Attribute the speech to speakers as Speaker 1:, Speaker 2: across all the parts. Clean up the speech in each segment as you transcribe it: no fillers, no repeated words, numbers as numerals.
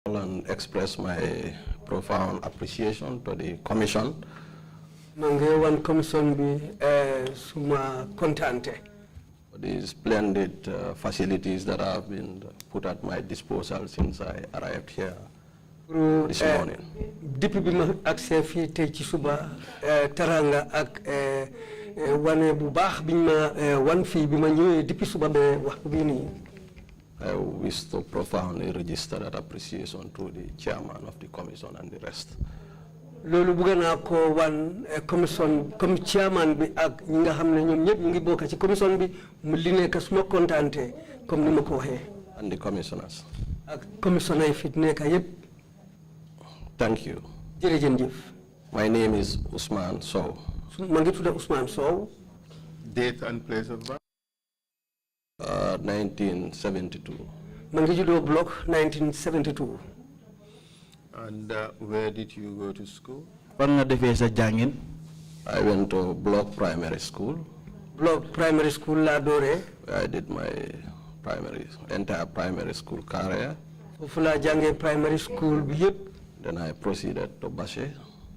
Speaker 1: And express my profound appreciation to the Commission.
Speaker 2: Mangewan Commission bi suma kontante.
Speaker 1: For the splendid facilities that have been put at my disposal since I arrived here this morning.
Speaker 2: Depuis bi ma accès fi tay ci suba taranga ak wane bu baax biñ ma wan fi bi ma ñëwé depuis suba be waxtu bi ni.
Speaker 1: I wish to profoundly register that appreciation to the chairman of the commission and the rest.
Speaker 2: Lolu bëgg naa ko wan commission comme chairman bi ak ñi nga xam ne ñoom ñëpp ñu ngi bokk ci commission bi mu li nekk suma kontante comme ni ma ko waxee.
Speaker 1: And the commissioners.
Speaker 2: Ak commissioner yi fi nekk yëpp.
Speaker 1: Thank you.
Speaker 2: Jërëjëf.
Speaker 1: My name is OUSMAN SOWE.
Speaker 2: Ma ngi tudd OUSMAN SOWE.
Speaker 3: Date and place of birth?
Speaker 1: 1972.
Speaker 2: Ma ngi juddoo block 1972.
Speaker 3: And where did you go to school?
Speaker 4: Fan nga defee sa jàngin?
Speaker 1: I went to Block Primary School.
Speaker 2: Block Primary School la doore.
Speaker 1: I did my entire primary school career.
Speaker 2: Foofu la jàngee primary school bi yëpp.
Speaker 1: Then I proceeded to Basse.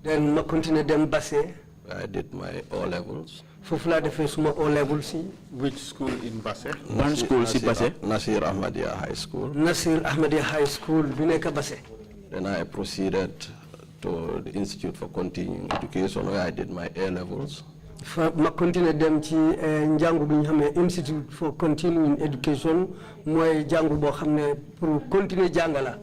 Speaker 2: Then ma continué dem Basse.
Speaker 1: I did my O levels.
Speaker 2: Foofu la defee suma O levels si.
Speaker 3: Which school in Basse?
Speaker 4: One school si Basse?
Speaker 1: Nasir Ahmadiyya High School.
Speaker 2: Nasir Ahmadiyya High School bi nekk Basse.
Speaker 1: Then I proceeded to the Institute for Continuing Education where I did my A levels.
Speaker 2: Ma continué dem ci njàngu bi ñu xam ne Institute for Continuing Education mooy jàngu boo xam ne pour continuer jàngala.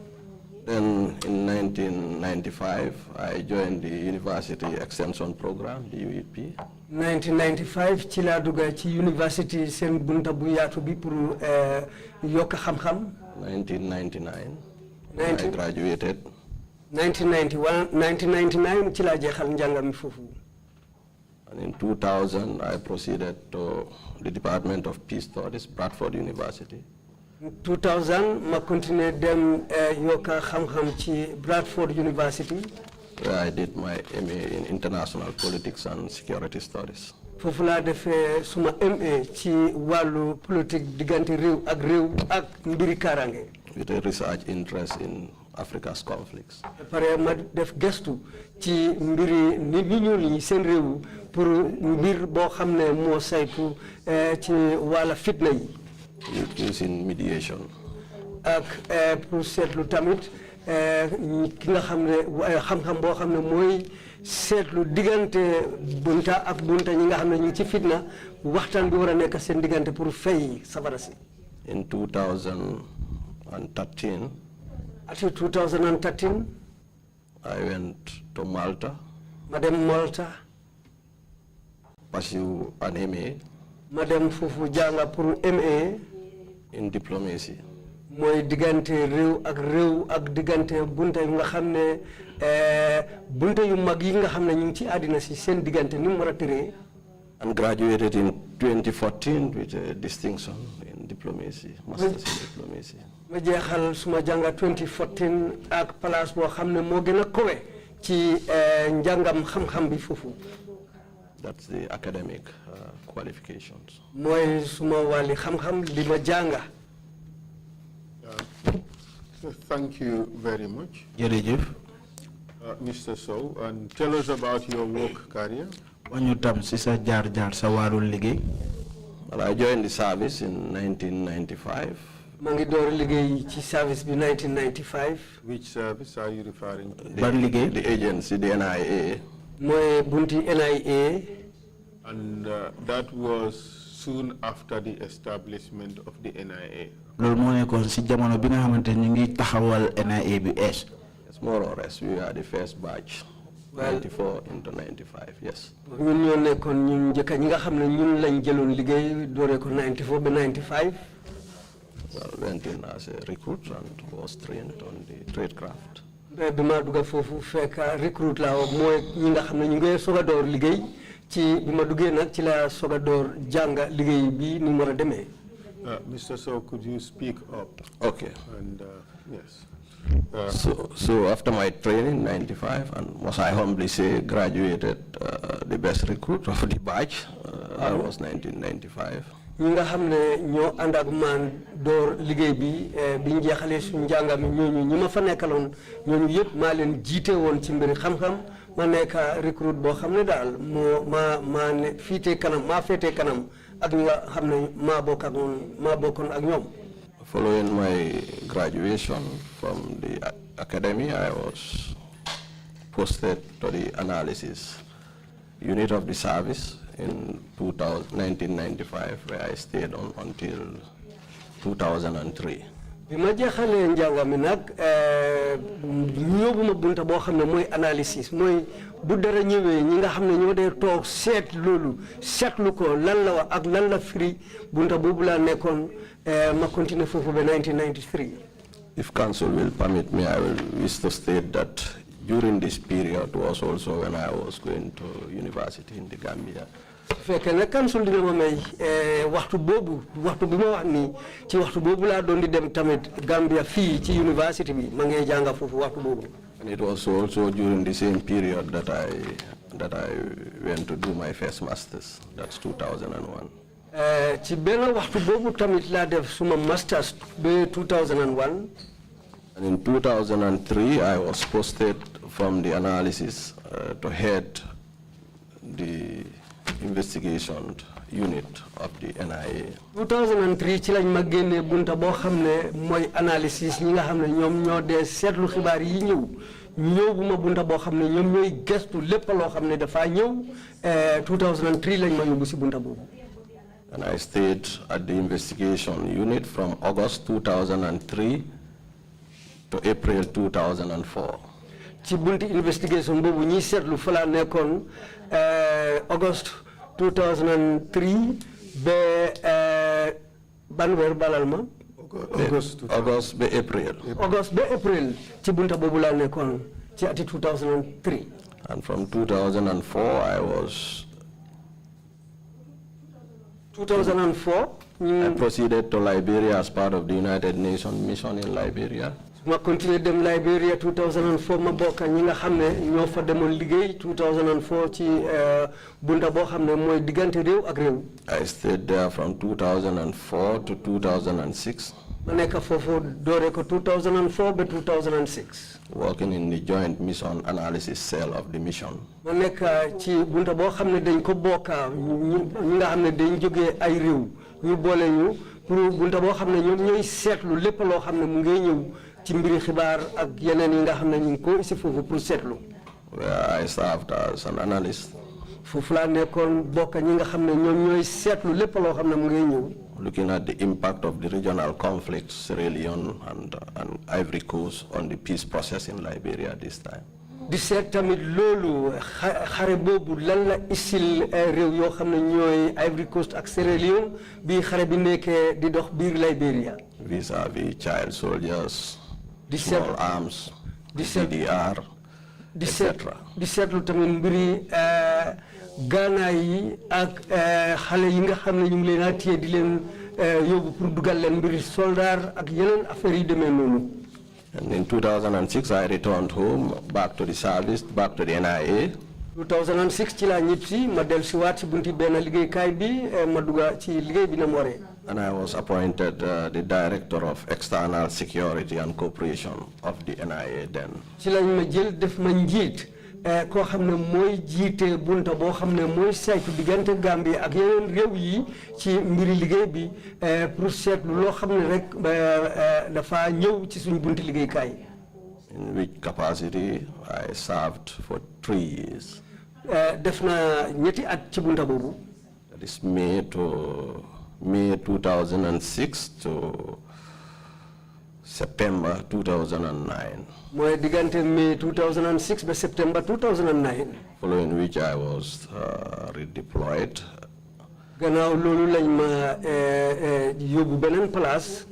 Speaker 1: Then in 1995, I joined the University Extension Program, the UEP.
Speaker 2: 1995 ci laa dugg ci university seen bunta bu yaatu bi pour yokk xam-xam.
Speaker 1: 1999, I graduated.
Speaker 2: 1999 ci laa jeexal njàngam mi foofu.
Speaker 1: And in 2000, I proceeded to the Department of Peace Studies, Bradford University.
Speaker 2: 2000 ma continué dem yokka xam-xam ci Bradford University.
Speaker 1: Where I did my MA in International Politics and Security Studies.
Speaker 2: Foofu laa defee suma MA ci wàllu politique diggante réew ak mbiri kaaraange.
Speaker 1: With a research interest in Africa's conflicts.
Speaker 2: Pare ma def gëstu ci mbiri nit ñi ñuul ñi seen réew pour mbir boo xam ne moo saytu ci wàlla fitna yi.
Speaker 1: Using mediation.
Speaker 2: Ak pour seetlu tamit ki nga xam ne xam-xam boo xam ne mooy seetlu diggante bunta ak bunta ñi nga xam ne ñu ci fitna waxtaan bi war a nekk seen diggante pour fay safara si.
Speaker 1: In 2013.
Speaker 2: At 2013.
Speaker 1: I went to Malta.
Speaker 2: Madam Malta.
Speaker 1: Pursue an MA.
Speaker 2: Madam Fufu janga pour MA.
Speaker 1: In diplomacy.
Speaker 2: Moy digante rew ak digante bunta yu nga xamne bunta yu mag yi nga xamne ñu ci adina ci sen digante ni mu wara téré.
Speaker 1: And graduated in 2014 with a distinction in diplomacy, masters in diplomacy.
Speaker 2: Ma jeexal suma janga 2014 ak place bo xamne mo gëna kowé ci njangam xam-xam bi fofu.
Speaker 1: That's the academic qualifications.
Speaker 2: Moy suma wali xam-xam li ma janga.
Speaker 3: Thank you very much.
Speaker 4: Jërëjëf.
Speaker 3: Mr. Sow, and tell us about your work career.
Speaker 4: Wañu tam ci sa jaar-jaar sa warul liggéey.
Speaker 1: Well, I joined the service in 1995.
Speaker 2: Ma ngi door liggéey ci service bi 1995.
Speaker 3: Which service are you referring to?
Speaker 4: Ban liggéey?
Speaker 1: The agency, the NIA.
Speaker 2: Moy bunti NIA.
Speaker 3: And that was soon after the establishment of the NIA.
Speaker 4: Loolu moo nekkoon ci jamono bi nga xamante ñu ngi taxawal NIA bi es.
Speaker 1: Yes, more or less, we are the first batch. 94 into 95, yes.
Speaker 2: Ñun ñoo nekkoon ñun njëkk ñi nga xam ne ñun lañ jëloon liggéey dooree ko 94 ba 95.
Speaker 1: Well, went in as a recruit and was trained on the tradecraft.
Speaker 2: Bi ma dugg foofu fekk recruit la mooy ñi nga xam ne ñu ngi soog a door liggéey ci bi ma duggee nag ci la soog a door jàng liggéey bi ni mu war a demee.
Speaker 3: Mr. Sow, could you speak up?
Speaker 1: Okay.
Speaker 3: And yes.
Speaker 1: So after my training in 95, and must I humbly say, graduated the best recruit of the batch. That was 1995.
Speaker 2: ñi nga xam ne ñoo ànd ak man door liggéey bi biñ jeexalee suñu njàngam ñooñu ñi ma fa nekkaloon ñooñu yëpp maa leen jiite woon ci mbiri xam-xam ma nekk recrute boo xam ne daal maa ne féetee kanam ak ñi nga xam ne maa bokkoon ak ñoom.
Speaker 1: Following my graduation from the academy, I was posted to the analysis unit of the service in 1995, where I stayed on until 2003.
Speaker 2: bi ma jeexalee njàng mi nag ñëwuma bunta boo xam ne mooy analysis mooy bu dara ñëwee ñi nga xam ne ñoo dee toog seet loolu seetlu ko lan la wax ak lan la firi bunta boobu laa nekkoon ma continuer foofu ba 1993.
Speaker 1: If council will permit me, I will wish to state that during this period was also when I was going to university in the Gambia.
Speaker 2: fekkee ne council dina ma may waxtu bi ma wax nii ci waxtu boobu laa doon di dem tamit Gambia fii ci university bi ma ngay jànga foofu waxtu boobu.
Speaker 1: And it was also during the same period that I went to do my first masters. That's 2001.
Speaker 2: ci benn waxtu boobu tamit laa def suma masters ba 2001.
Speaker 1: And in 2003, I was posted from the analysis to head the investigation unit of the NIA.
Speaker 2: 2003 ci lañ ma génnee bunta boo xam ne mooy analysis ñi nga xam ne ñoom ñoo dee seetlu xibaar yi ñëw bu ma bunta boo xam ne ñoom ñooy gestu lépp loo xam ne dafa ñëw 2003 lañ ma yóbbu si bunta boobu.
Speaker 1: And I stayed at the investigation unit from August 2003 to April 2004.
Speaker 2: ci bunti investigation boobu ñi seetlu fa laa nekkoon August 2003 ba ban weer balal ma.
Speaker 1: August ba April.
Speaker 2: August ba April ci bunta boobu laa nekkoon ci ati 2003.
Speaker 1: And from 2004 I was.
Speaker 2: 2004.
Speaker 1: I proceeded to Liberia as part of the United Nations mission in Liberia.
Speaker 2: ma continué dem Liberia 2004 ma bokk ñi nga xam ne ñoo fa demoon liggéey 2004 ci bunta boo xam ne mooy diggante réew ak réew.
Speaker 1: I stayed there from 2004 to 2006.
Speaker 2: ma nekk foofu doore ko 2004 ba 2006.
Speaker 1: Working in the joint mission analysis cell of the mission.
Speaker 2: ma nekk ci bunta boo xam ne dañ ko bokka ñi nga xam ne dañ jógee ay réew ñu boole ñu pour bunta boo xam ne ñoom ñooy seetlu lépp loo xam ne mu ngay ñëw ci mbiri xibaar ak yeneen yi nga xam ne ñu ngi ko isi foofu pour seetlu.
Speaker 1: Where I served as an analyst.
Speaker 2: foofu laa nekkoon bokk ñi nga xam ne ñoom ñooy seetlu lépp loo xam ne mu ngay ñëw.
Speaker 1: Looking at the impact of the regional conflicts, Sierra Leone and Ivory Coast, on the peace process in Liberia this time.
Speaker 2: di seet tamit loolu xare boobu lan la isil réew yoo xam ne ñooy Ivory Coast ak Sierra Leone bi xare bi nekkee di dox biir Liberia.
Speaker 1: Vis-à-vis child soldiers, small arms, DDR, etc.
Speaker 2: di seetlu tamit mbiri gaanaay yi ak xale yi nga xam ne ñu ngi leen a téye di leen yóbbu pour dugal leen mbiri soldat ak yeneen affaire yi demee noonu.
Speaker 1: And in 2006, I returned home, back to the service, back to the NIA.
Speaker 2: 2006 ci laa ñib si ma dellu si waat si bunti benn liggéeykaay bi ma dugga ci liggéey bi na mu waree.
Speaker 1: And I was appointed the Director of External Security and Cooperation of the NIA then.
Speaker 2: ci lañ ma jël def ma njiit koo xam ne mooy jiite bunta boo xam ne mooy saytu diggante Gambie ak yeneen réew yi ci mbiri liggéey bi pour seetlu loo xam ne rek dafa ñëw ci suñu bunti liggéeykaay.
Speaker 1: In which capacity I served for 3 years.
Speaker 2: def na ñetti at ci bunta boobu.
Speaker 1: That is May 2006 to September 2009.
Speaker 2: mooy diggante May 2006 ba September 2009.
Speaker 1: Following which I was redeployed.
Speaker 2: gannaaw loolu lañ ma yóbbu beneen place.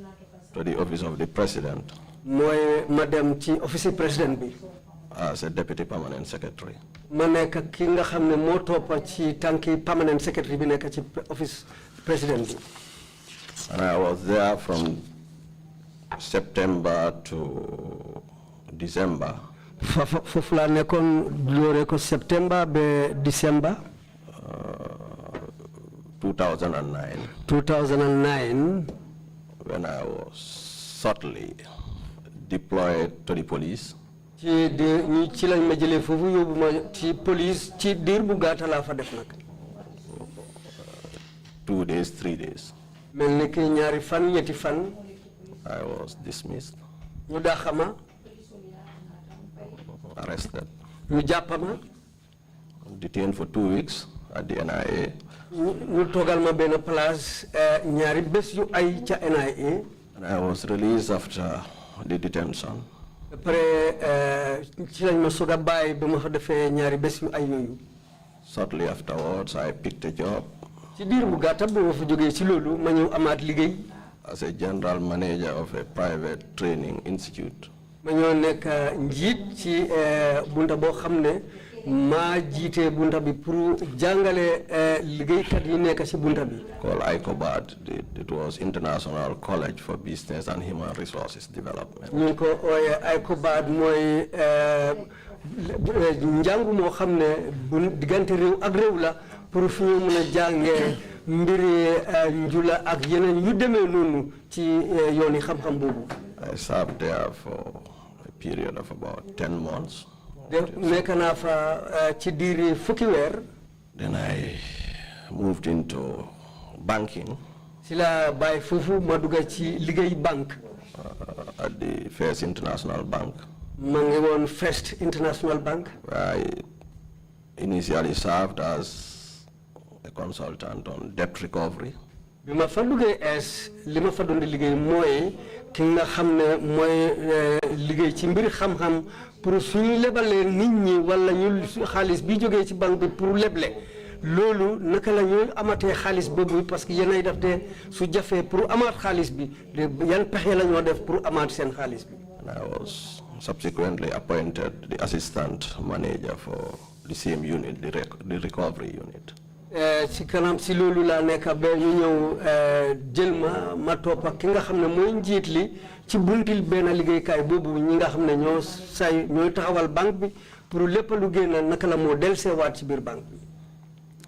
Speaker 1: To the office of the president.
Speaker 2: mooy ma dem ci office président bi.
Speaker 1: As a deputy permanent secretary.
Speaker 2: ma nekk ki nga xam ne moo toppa ci tànki permanent secretary bi nekk ci office président bi.
Speaker 1: And I was there from September to December.
Speaker 2: foofu laa nekkoon loore ko September ba December.
Speaker 1: 2009 2009.
Speaker 2: 2009.
Speaker 1: When I was subtly deployed to the police.
Speaker 2: ci lañ ma jëlee foofu yóbbu ma ci police ci diir bu gàtt laa fa def nag.
Speaker 1: 2 days, 3 days.
Speaker 2: mel ni ki ñaari fan ñetti fan.
Speaker 1: I was dismissed.
Speaker 2: ñu dàq ma.
Speaker 1: Arrested.
Speaker 2: ñu jàpp ma.
Speaker 1: Detained for 2 weeks at the NIA.
Speaker 2: ñu toogal ma benn place ñaari bés yu ay ca NIA.
Speaker 1: And I was released after the detention.
Speaker 2: Après ci lañ ma soog a bàyyi ba ma fa defee ñaari bés yu ay yooyu.
Speaker 1: Shortly afterwards, I picked a job.
Speaker 2: ci diir bu gàtt ba ma fa jógee ci loolu ma ñëw amaat liggéey.
Speaker 1: As a general manager of a private training institute.
Speaker 2: ma ñëw nekk njiit ci bunta boo xam ne maa jiite bunta bi pour jàngale liggéeykat yi nekk ci bunta bi.
Speaker 1: Called ICOBAD. It was International College for Business and Human Resources Development.
Speaker 2: ñu ngi ko ooyee ICOBAD mooy njàngu moo xam ne bu diggante réew ak réew la pour fi ñu mën a jàngee mbiri njula ak yeneen yu demee noonu ci yooni xam-xam boobu.
Speaker 1: I served there for a period of about 10 months.
Speaker 2: nekk naa fa ci diiri fukki weer.
Speaker 1: Then I moved into banking.
Speaker 2: si la bàyyi foofu ma dugg ci liggéey banque.
Speaker 1: At the First International Bank.
Speaker 2: ma ngi woon First International Bank.
Speaker 1: Where I initially served as a consultant on debt recovery.
Speaker 2: bi ma fa duggee li ma fa doon di liggéey mooy ki nga xam ne mooy liggéey ci mbiri xam-xam pour suñu lebalee nit ñi wala ñu xaalis bi jógee ci banque bi pour leble loolu naka la ñuy amatee xaalis boobu parce que yéenay def te su jafee pour amaat xaalis bi yan pexe la ñoo def pour amaat seen xaalis bi.
Speaker 1: And I was subsequently appointed the assistant manager for the same unit, the recovery unit.
Speaker 2: ci kanam si loolu laa nekk ba ñu ñëw jël ma topp ak ki nga xam ne mooy njiit li ci buntil benn liggéeykaay boobu ñi nga xam ne ñooy taxawal banque bi pour lépp lu génn naka la moo delluseewaat ci biir banque bi.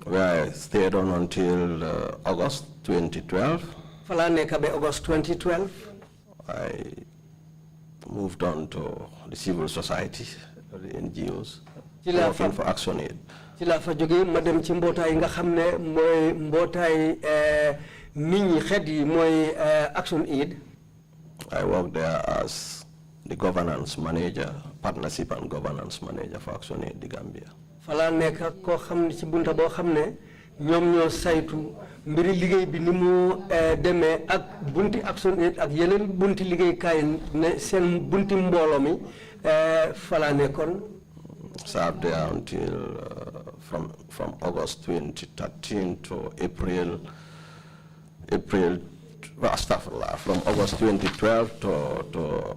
Speaker 1: Where I stayed on until August 2012.
Speaker 2: fa laa nekk ba August 2012.
Speaker 1: I moved on to the civil society, the NGOs, working for ActionAid.
Speaker 2: ci laa fa jógee ma dem ci mbootaay nga xam ne mooy mbootaay nit ñi xeet yi mooy ActionAid.
Speaker 1: I worked there as the governance manager, partnership and governance manager for ActionAid the Gambia.
Speaker 2: fa laa nekk koo xam ne ci bunta boo xam ne ñoom ñoo saytu mbiri liggéey bi ni mu demee ak bunti ActionAid ak yeneen bunti liggéeykaay ne seen bunti mbooloo mi fa laa nekkoon.
Speaker 1: Served there until from August 2013 to April, from August 2012 to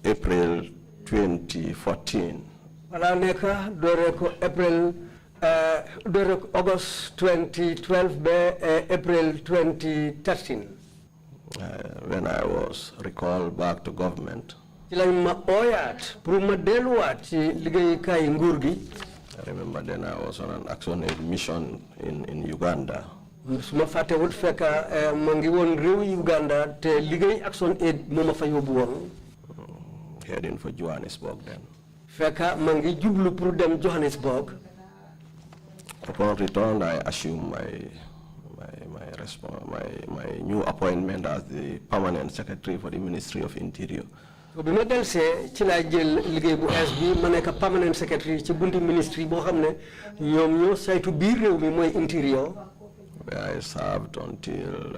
Speaker 1: April 2014.
Speaker 2: Wala neka doore ko August 2012 be April 2013.
Speaker 1: When I was recalled back to government.
Speaker 2: I remember
Speaker 1: then I was on an ActionAid mission in Uganda. Heading for Johannesburg then. Upon return, I assumed my new appointment as the permanent secretary for the Ministry of Interior.
Speaker 2: So bima delsé ci la jël liggéey bu SB ma nekk permanent secretary ci bunti ministry boo xam ne ñoom ñoo saytu biir réew mi mooy interior.
Speaker 1: Where I served until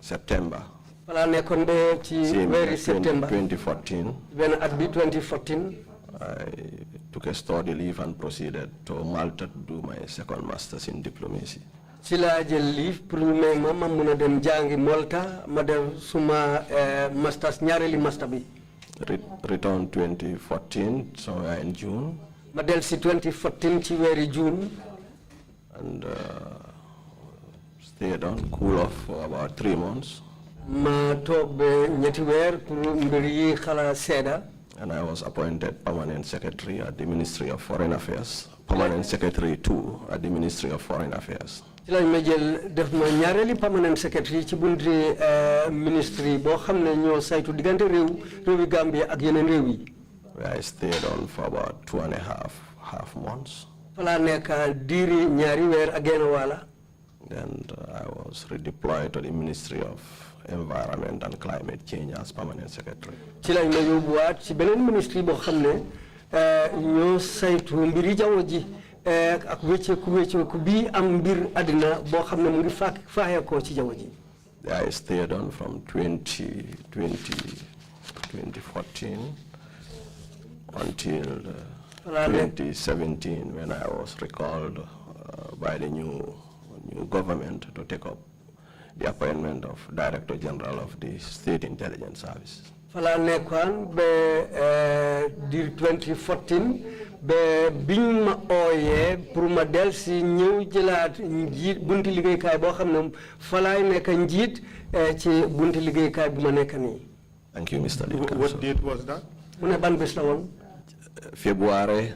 Speaker 1: September.
Speaker 2: Wala nekkoon ba ci weeri September
Speaker 1: 2014.
Speaker 2: benn at bi 2014.
Speaker 1: I took a study leave and proceeded to Malta to do my second master's in diplomacy.
Speaker 2: ci la jël livre pour ñu may ma mun a dem jàngi Malta ma def suma masters ñaareeli master bi.
Speaker 1: Return 2014 somewhere in June.
Speaker 2: ma del si 2014 ci weeri June.
Speaker 1: And stayed on, cool off for about 3 months.
Speaker 2: ma toog ba ñetti weer pour mbir yi xala seeda.
Speaker 1: And I was appointed permanent secretary at the Ministry of Foreign Affairs, permanent secretary too at the Ministry of Foreign Affairs.
Speaker 2: ci lañ ma jël def ma ñaareeli permanent secretary ci bunti ministry boo xam ne ñoo saytu diggante réewi Gambia ak yeneen réew yi.
Speaker 1: Where I stayed on for about 2.5 months.
Speaker 2: Fala nekk diiri ñaari weer ak genn wàlla.
Speaker 1: Then I was redeployed to the Ministry of Environment and Climate Change as permanent secretary.
Speaker 2: ci lañ ma yóbbuwaat ci beneen ministry boo xam ne ñoo saytu mbiri jaww ji ak wécceeku bii am mbir àddina boo xam ne mu ngi faaxee ko ci jaww ji.
Speaker 1: I stayed on from 2014 until 2017 when I was recalled by the new government to take up the appointment of Director General of the State Intelligence Service.
Speaker 2: Fala nekkoon ba dir 2014 ba biñ ma ooyee pour ma del si ñëw jëlaat njiit bunti liggéeykaay boo xam ne falaay nekk njiit ci bunti liggéeykaay bu ma nekk nii.
Speaker 1: Thank you, Mr. Lead Counsel.
Speaker 3: What date was that?
Speaker 2: mu ne ban bés la woon.
Speaker 1: February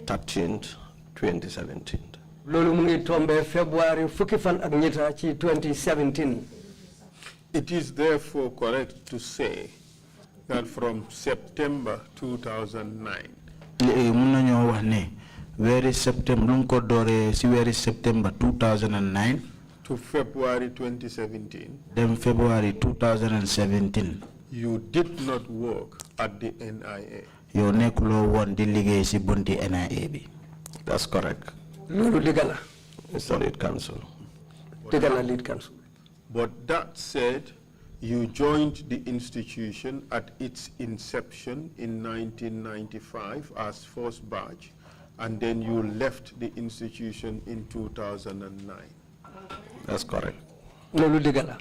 Speaker 1: 13th, 2017.
Speaker 2: loolu mu ngi tombé February fukki fan ak ñetta ci 2017.
Speaker 3: It is therefore correct to say that from September 2009
Speaker 4: mun nañoo wax ne weeri septembre lu ko dooree si weeri september 2009
Speaker 3: to February 2017
Speaker 4: then February 2017
Speaker 3: you did not work at the NIA.
Speaker 4: yow nekkuloo woon di liggéey si bunti NIA bi.
Speaker 1: That's correct.
Speaker 2: loolu dëgg la.
Speaker 1: Mr. Lead Counsel.
Speaker 2: dëgg la Lead Counsel.
Speaker 3: But that said, you joined the institution at its inception in 1995 as first batch, and then you left the institution in 2009.
Speaker 1: That's correct.
Speaker 2: loolu dëgg la.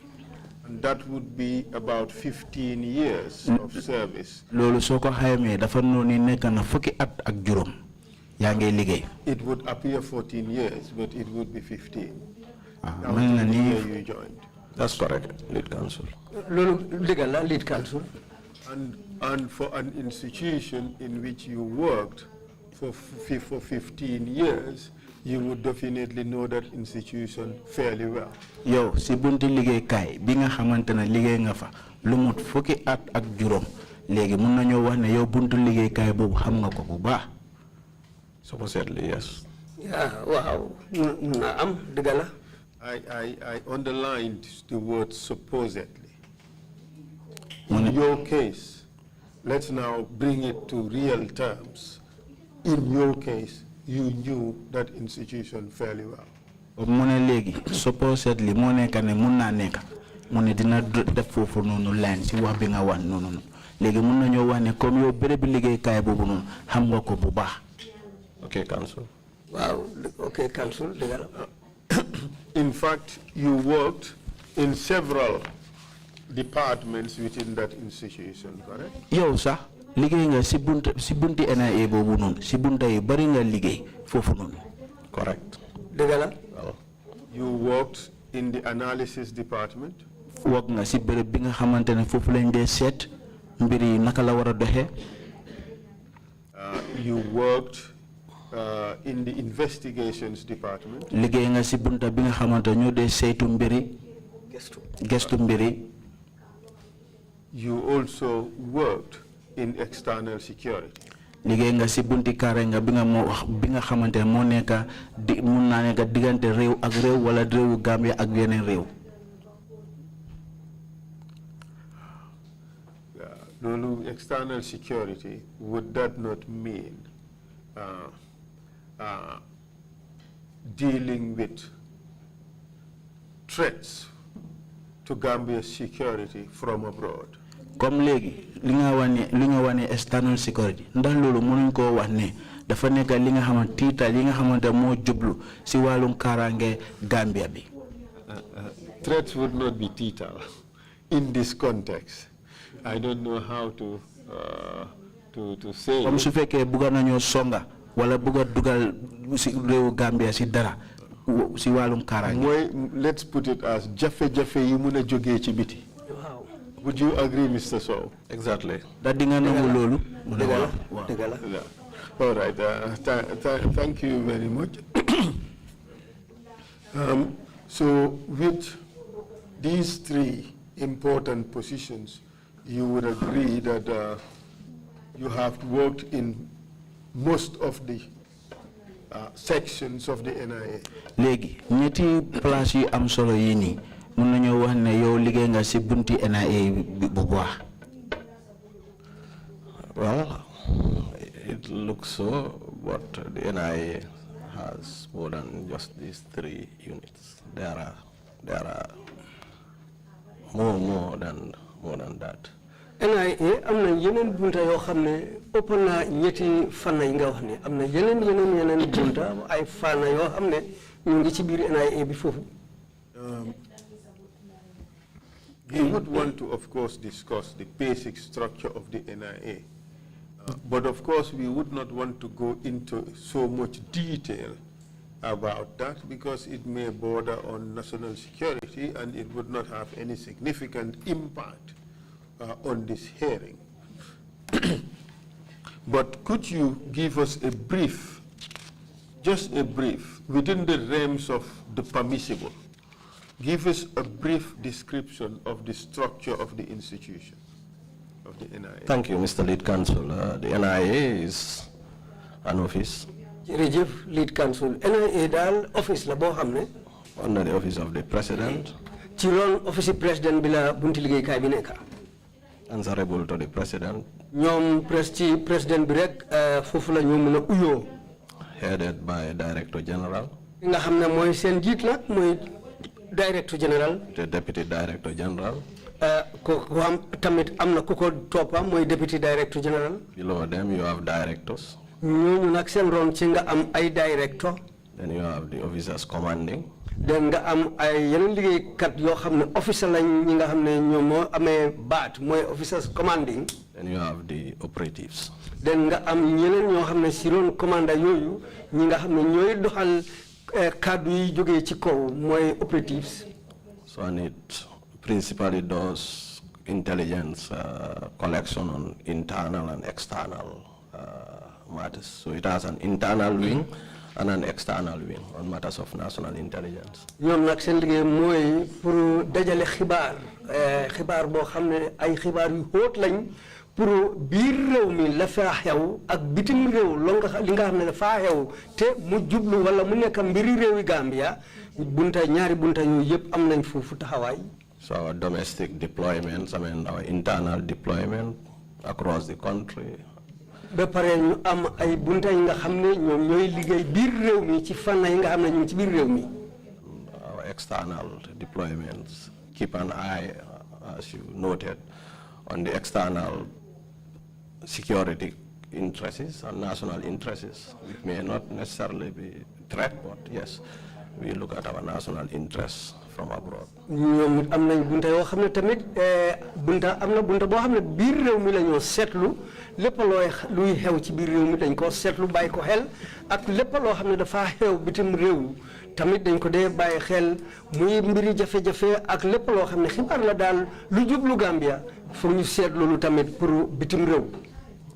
Speaker 3: And that would be about 15 years of service.
Speaker 4: loolu soo ko xaymaa dafa noonu nekk na fukki at ak juróom yaa ngi liggéey.
Speaker 3: It would appear 14 years, but it would be 15. That
Speaker 4: mel na
Speaker 3: was the
Speaker 4: ni
Speaker 3: year you joined.
Speaker 1: That's correct, Lead Counsel.
Speaker 2: loolu dëgg la Lead Counsel.
Speaker 3: And for an institution in which you worked for 15 years, you would definitely know that institution fairly well.
Speaker 4: yow si bunti liggéeykaay bi nga xamante ne liggéey nga fa lu mut fukki at ak juróom léegi mun nañoo wax ne yow buntu liggéeykaay boobu xam nga ko bu baax.
Speaker 1: Supposedly, yes.
Speaker 2: Yeah, wow. Naam, dëgg la.
Speaker 3: I underlined the word supposedly. In your case, let's now bring it to real terms. In your case, you knew that institution fairly well.
Speaker 4: mu ne léegi supposedly moo nekk ne mun naa nekk mu ne dina def foofu noonu line si wax bi nga wax noonu léegi mun nañoo wax ne comme yow béréb liggéeykaay boobu noonu xam nga ko bu baax.
Speaker 1: Okay, Counsel.
Speaker 2: Wow, okay, Counsel, dëgg la.
Speaker 3: In fact, you worked in several departments within that institution, correct?
Speaker 4: yow sax liggéey nga si bunti NIA boobu noonu si bunta yi bari nga liggéey foofu noonu.
Speaker 1: Correct.
Speaker 2: dëgg la.
Speaker 1: Well,
Speaker 3: You worked in the analysis department.
Speaker 4: wok nga si béréb bi nga xamante ne foofu lañ dee seet mbir yi naka la war a doxee.
Speaker 3: You worked in the investigations department.
Speaker 4: liggéey nga si bunta bi nga xamante ñoo dee saytu mbiri gestu mbiri.
Speaker 3: You also worked in external security.
Speaker 4: liggéey nga si bunti kaaraange bi nga moo wax bi nga xamante ne moo nekk di mun naa nekk diggante réew ak réew wala réewu Gambia ak yeneen réew.
Speaker 3: Lulu, external security, would that not mean dealing with threats to Gambia's security from abroad?
Speaker 4: comme léegi li nga wax ne external security ndax loolu mënuñ koo wax ne dafa nekk li nga xamante tiital yi nga xamante moo jublu si wàllum kaaraange Gambia bi.
Speaker 3: Threats would not be tiital in this context. I don't know how to say.
Speaker 4: comme su fekkee bugga nañoo songa wala bugga dugal si réewu Gambia si dara si wàllum kaaraange.
Speaker 3: Let's put it as jafe-jafe yi mun a jógee ci biti. Would you agree, Mr. Sow?
Speaker 1: Exactly.
Speaker 4: Da dinga nangu lolu.
Speaker 3: Yeah. All right. Thank you very much. So with these three important positions, you would agree that you have worked in most of the sections of the NIA.
Speaker 4: Legi ñetti place yi am solo yi ni mën nañu wax ne yow liggéey nga ci bunti NIA bu baax.
Speaker 1: Well, it looks so, but the NIA has more than just these three units. There are more than that.
Speaker 2: NIA am na yeneen bunta yoo xam ne ëpp na ñetti fànn yi nga wax ni am na yeneen bunta ay fànn yoo xam ne ñu ngi ci biir NIA bi foofu.
Speaker 3: We would want to, of course, discuss the basic structure of the NIA. But of course, we would not want to go into so much detail about that because it may border on national security and it would not have any significant impact on this hearing. But could you give us a brief, just a brief, within the realms of the permissible, give us a brief description of the structure of the institution, of the NIA.
Speaker 1: Thank you, Mr. Lead Counsel. The NIA is an office.
Speaker 2: Lead Counsel. NIA dal office la bo xamne
Speaker 1: under the office of the President.
Speaker 2: Ci ron office President bi la bunti liggéey kay bi nekk.
Speaker 1: Answerable to the President.
Speaker 2: Ñom President bi rek fofu la ñu mëna uyo.
Speaker 1: Headed by Director General.
Speaker 2: Nga xamne moy sen jitt la moy Director General.
Speaker 1: The Deputy Director General.
Speaker 2: Tamit amna kuko topa moy Deputy Director General.
Speaker 1: Below them you have directors.
Speaker 2: Ñooñu nak sen ron ci nga am ay director.
Speaker 1: Then you have the officers commanding.
Speaker 2: Den nga am ay yeneen liggéey kat yoo xam ne officer lañ ñi nga xam ne ñoom moo amee baat mooy officers commanding.
Speaker 1: Then you have the operatives.
Speaker 2: Den nga am ñeneen ñoo xam ne si ron commanda yooyu ñi nga xam ne ñooy doxal kaddu yi jógee ci kaw mooy operatives.
Speaker 1: So and it principally does intelligence collection on internal and external matters. So it has an internal wing and an external wing on matters of national intelligence.
Speaker 2: ñoom nag seen liggéey mooy pour dajale xibaar boo xam ne ay xibaar yu xóot lañ pour biir réew mi la fa xew ak bitim réew li nga xam ne dafa xew te mu jublu wala mu nekk mbiri réewi Gambia ñaari bunta yooyu yëpp am nañ foofu taxawaay.
Speaker 1: So our domestic deployments, our internal deployment across the country.
Speaker 2: Ba pare ñu am ay bunta yi nga xam ne ñoom ñooy liggéey biir réew mi ci fànn yi nga xam ne ñu ngi ci biir réew mi.
Speaker 1: Our external deployments keep an eye, as you noted, on the external security interests and national interests, which may not necessarily be threat, but yes, we look at our national interests from abroad.
Speaker 2: ñoom am nañ bunta yoo xam ne tamit am na bunta boo xam ne biir réew mi la ñoo seetlu lépp luy xew ci biir réew mi dañ ko seetlu bàyyi ko xel ak lépp loo xam ne dafa xew bitim réew tamit dañ ko dee bàyyi xel muy mbiri jafe-jafe ak lépp loo xam ne xibaar la daal lu jublu Gambia foog ñu seetlu lu tamit pour bitim réew.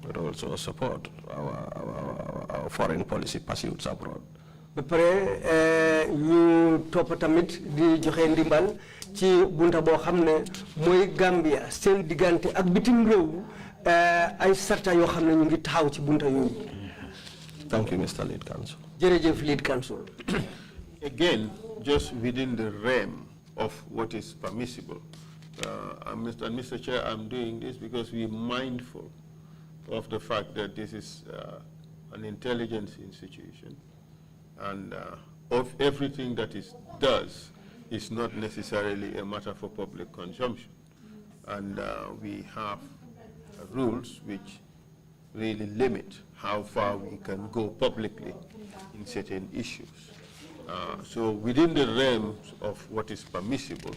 Speaker 1: But also support our foreign policy pursuits abroad.
Speaker 2: ba pare ñu topp tamit di joxe ndimbal ci bunta boo xam ne mooy Gambia seen diggante ak bitim réew ay sarta yoo xam ne ñu ngi taxaw ci bunta yooyu.
Speaker 1: Thank you, Mr. Lead Counsel.
Speaker 2: jërëjëf Lead Counsel.
Speaker 3: Again, just within the realm of what is permissible, and Mr. Chair, I'm doing this because we're mindful of the fact that this is an intelligence institution. And of everything that it does is not necessarily a matter for public consumption. And we have rules which really limit how far we can go publicly in certain issues. So within the realms of what is permissible,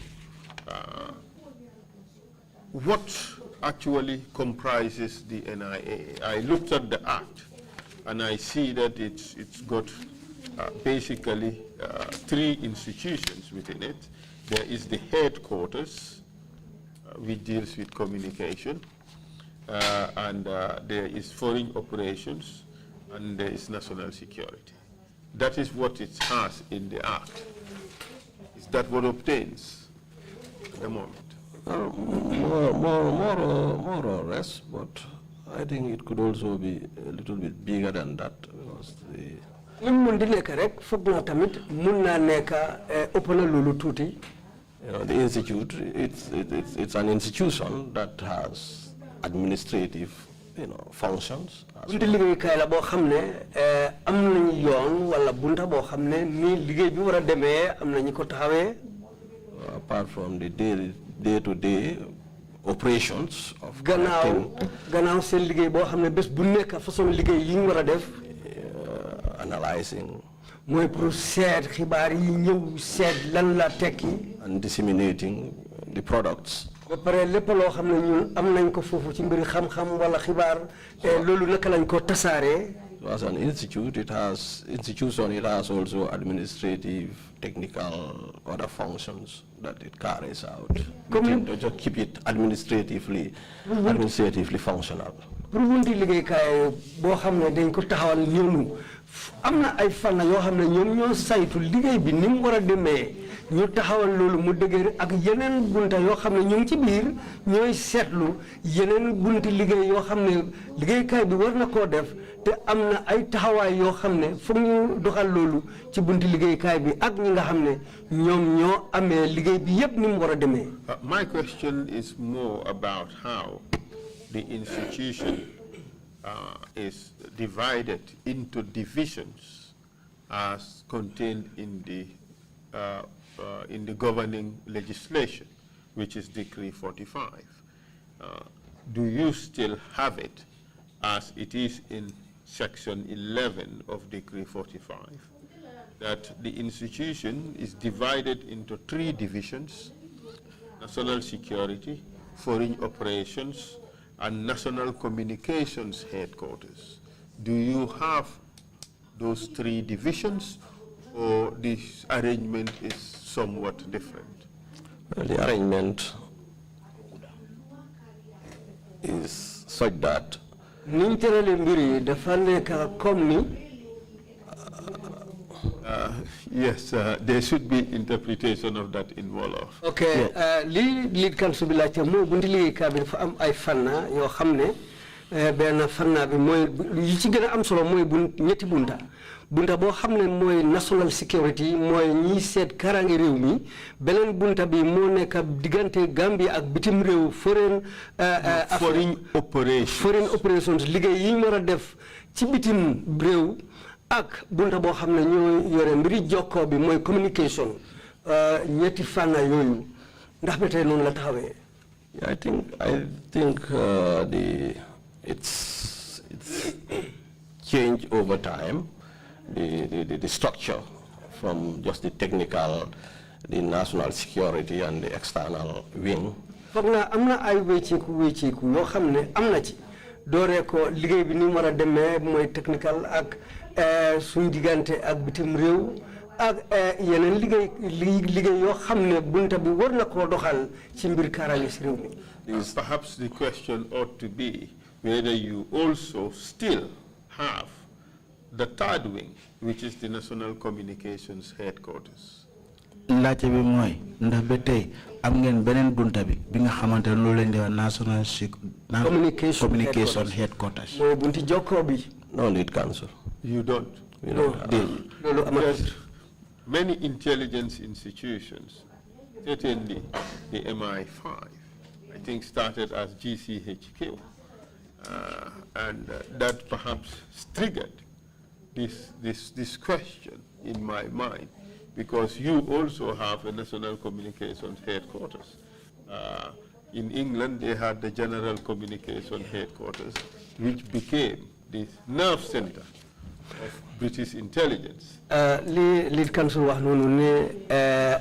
Speaker 3: what actually comprises the NIA? I looked at the Act and I see that it's got basically three institutions within it. There is the headquarters, which deals with communication, and there is foreign operations, and there is national security. That is what it has in the Act. Is that what obtains at the moment?
Speaker 1: More or less, but I think it could also be a little bit bigger than that, because the the institute, it's an institution that has administrative, functions. Apart from the day-to-day operations of analyzing and disseminating the products. As an institute, it has also administrative, technical, other functions that it carries out. To just keep it administratively functional. Amna ay fana yo xamne ñom ñoo saytu liggéey bi nim wara démé ñu taxawal lolu mu dëgër ak yeneen bunta yo xamne ñu ci biir ñoy sétlu yeneen bunti liggéey yo xamne liggéey kay bi war na ko def te amna ay taxawaay yo xamne fu ñu doxal lolu ci bunti liggéey kay bi ak ñi nga xamne ñom ñoo amé liggéey bi yépp nim wara démé.
Speaker 3: My question is more about how the institution is divided into divisions as contained in the governing legislation, which is Decree 45. Do you still have it as it is in Section 11 of Decree 45, that the institution is divided into 3 divisions: national security, foreign operations, and National Communications Headquarters? Do you have those 3 divisions, or this arrangement is somewhat different?
Speaker 1: Well, the arrangement is such that
Speaker 3: yes, there should be interpretation of that in Wolof.
Speaker 2: Okay, lead council bi laajte mo bunti liggéey ka bi dafa am ay fanna yoo xam ne benn fanna bi mooy yi ci gën a am solo mooy ñetti bunta boo xam ne mooy national security mooy ñiy seet karange réew mi beneen bunta bi moo nekk diggante Gambie ak bitim réew foreign operations liggéey yi ñu war a def ci bitim réew ak bunta boo xam ne ñoo yore mbiri jokkoo bi mooy communication ñetti fànna yooyu ndax ba tey noonu la taxawee.
Speaker 1: I think it's changed over time, the structure from just the technical, the national security and the external wing.
Speaker 2: foog naa am na ay wécceeku yoo xam ne am na ci dooree ko liggéey bi ni mu war a demee mooy technical ak suñ diggante ak bitim réew ak yeneen liggéey yoo xam ne bunta bi war na koo doxal ci mbir kaaraange si réew mi.
Speaker 3: Perhaps the question ought to be whether you also still have the 3rd wing, which is the National Communications Headquarters.
Speaker 4: laajte bi mooy ndax ba tey am ngeen beneen bunta bi nga xamante ne loolu lañ di wax National Communication Headquarters.
Speaker 2: mooy bunti jokkoo bi.
Speaker 1: No, lead council.
Speaker 3: You don't?
Speaker 1: We don't have.
Speaker 3: Because many intelligence institutions, certainly the MI5, I think started as GCHQ, and that perhaps triggered this question in my mind, because you also have a National Communications Headquarters. In England, they had the General Communication Headquarters, which became the nerve center of British intelligence.
Speaker 2: Lead council wax nonu ne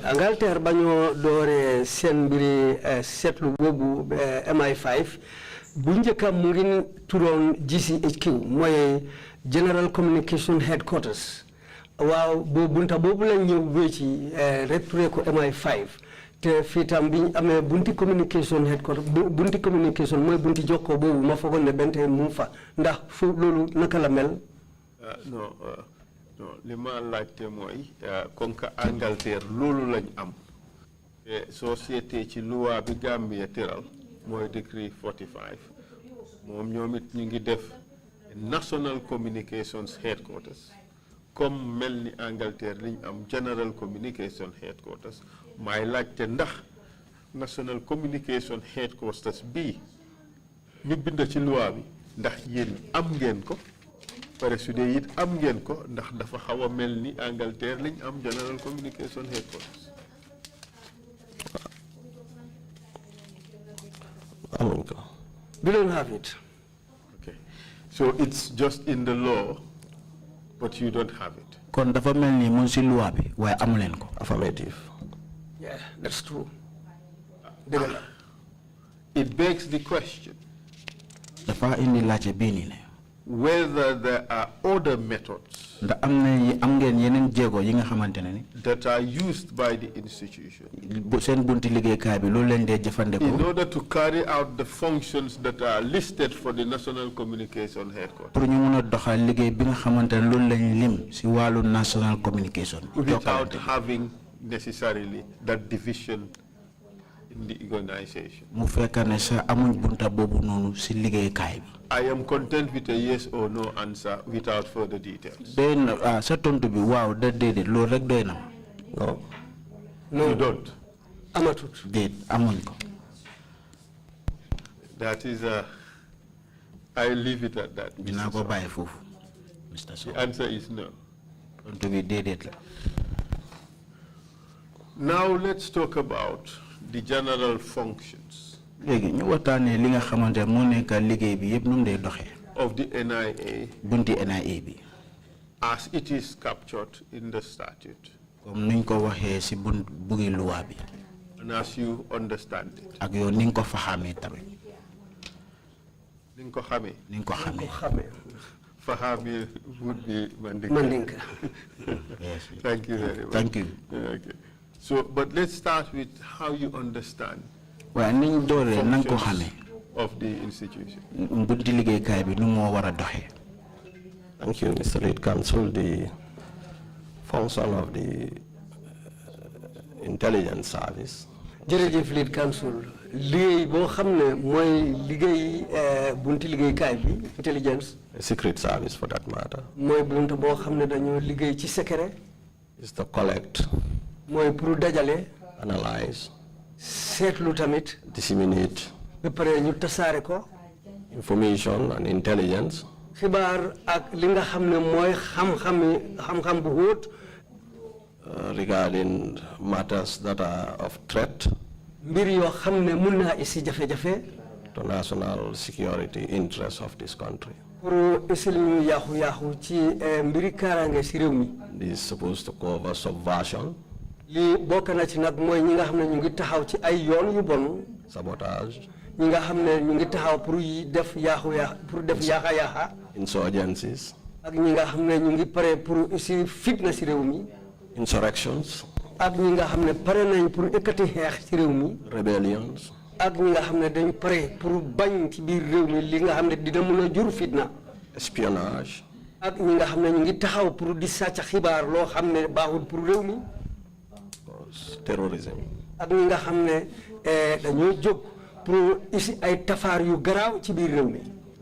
Speaker 2: Angleterre bañoo doore seen mbiri seetlu boobu MI5 bu njëkka mu ngi turoon GCHQ mooy General Communication Headquarters. Waaw bunta boobu la ñëw wéy ci rek turee ko MI5 te fii tam bi ñu amee bunti communication headquarter bunti communication mooy bunti jokkoo boobu ma foogoon ne bente mu fa ndax fu loolu naka la mel.
Speaker 3: non li ma laajte mooy comme que Angleterre loolu lañ am société ci loi bi Gambia tëral mooy décret 45 moom ñoom it ñu ngi def national communications headquarters comme mel ni Angleterre liñ am general communication headquarters may laajte ndax national communication headquarters bii ñu bind ci loi bi ndax yéen am ngeen ko pare su dee it am ngeen ko ndax dafa xaw a mel ni Angleterre liñ am general communication headquarters.
Speaker 1: amuñ ko.
Speaker 2: We don't have it.
Speaker 3: Okay, so it's just in the law, but you don't have it.
Speaker 4: kon dafa mel ni mu ci loi bi waaye amu leen ko.
Speaker 1: Affirmative.
Speaker 2: Yeah, that's true.
Speaker 3: It begs the question
Speaker 4: dafa indi laajte bii nii ne.
Speaker 3: whether there are other methods
Speaker 4: ndax am ngeen yeneen jéego yi nga xamante ne ni.
Speaker 3: that are used by the institution
Speaker 4: seen bunti liggéeykaay bi loolu leen dee jëfandikoo.
Speaker 3: in order to carry out the functions that are listed for the National Communication Headquarters.
Speaker 4: pour ñu mun a doxal liggéey bi nga xamante ne loolu lañ lim si wàllu national communication.
Speaker 3: Without having necessarily that division in the organization.
Speaker 4: mu fekk ne sa amuñ bunta boobu noonu si liggéeykaay bi.
Speaker 3: I am content with a yes or no answer without further details.
Speaker 4: doy na sa tontu bi waaw da déedéet loolu rek doy na.
Speaker 1: No.
Speaker 3: No, you don't.
Speaker 2: Amatut.
Speaker 4: déet amuñ ko.
Speaker 3: That is I leave it at that.
Speaker 4: dinaa ko bàyyi foofu. Mr. Sow.
Speaker 3: The answer is no.
Speaker 4: tontu bi déedéet la.
Speaker 3: Now let's talk about the general functions
Speaker 4: léegi ñu waxtaanee li nga xamante moo nekk liggéey bi yëpp nu mu dee doxee.
Speaker 3: of the NIA
Speaker 4: bunti NIA bi.
Speaker 3: as it is captured in the statute
Speaker 4: comme nuñ ko waxee si bugi luwa bi.
Speaker 3: and as you understand it.
Speaker 4: ak yow ni nga ko fa xamee tamit.
Speaker 3: ni nga ko xamee.
Speaker 4: ni nga ko xamee.
Speaker 3: Fahami would be Mandinka.
Speaker 2: Mandinka.
Speaker 3: Yes. Thank you very much.
Speaker 4: Thank you.
Speaker 3: Okay. So, but let's start with how you understand
Speaker 4: waaye niñ dooree na nga ko xamee.
Speaker 3: of the institution.
Speaker 4: bunti liggéeykaay bi nu moo war a doxee.
Speaker 1: Thank you, Mr. Lead Counsel. The function of the intelligence service
Speaker 2: jërëjëf Lead Counsel liggéey boo xam ne mooy liggéey bunti liggéeykaay bi intelligence.
Speaker 1: a secret service for that matter,
Speaker 2: mooy bunta boo xam ne dañoo liggéey ci secret.
Speaker 1: is to collect,
Speaker 2: mooy pour dajale.
Speaker 1: analyze,
Speaker 2: seetlu tamit.
Speaker 1: disseminate
Speaker 2: ba pare ñu tasaare ko.
Speaker 1: information and intelligence
Speaker 2: xibaar ak li nga xam ne mooy xam-xam bu xóot.
Speaker 1: regarding matters that are of threat
Speaker 2: mbir yoo xam ne mun naa isi jafe-jafe.
Speaker 1: to national security interests of this country.
Speaker 2: pour isil ñu yaaxu ci mbiri kaaraange si réew mi.
Speaker 1: This is supposed to cover subversion,
Speaker 2: lii bokk na ci nag mooy ñi nga xam ne ñu ngi taxaw ci ay yoon yu bon.
Speaker 1: sabotage,
Speaker 2: ñi nga xam ne ñu ngi taxaw pour def yaaxa
Speaker 1: insurgencies,
Speaker 2: ak ñi nga xam ne ñu ngi pare pour si fitna si réew mi.
Speaker 1: insurrections,
Speaker 2: ak ñi nga xam ne pare nañ pour ekkati xeex ci réew mi.
Speaker 1: rebellions,
Speaker 2: ak ñi nga xam ne dañ pare pour bañ ci biir réew mi li nga xam ne dina mën a jur fitna.
Speaker 1: espionage,
Speaker 2: ak ñi nga xam ne ñu ngi taxaw pour di sàcc xibaar loo xam ne baaxul pour réew mi.
Speaker 1: terrorism,
Speaker 2: ak ñi nga xam ne dañoo jóg pour isi ay tafaar yu garaaw ci biir réew mi.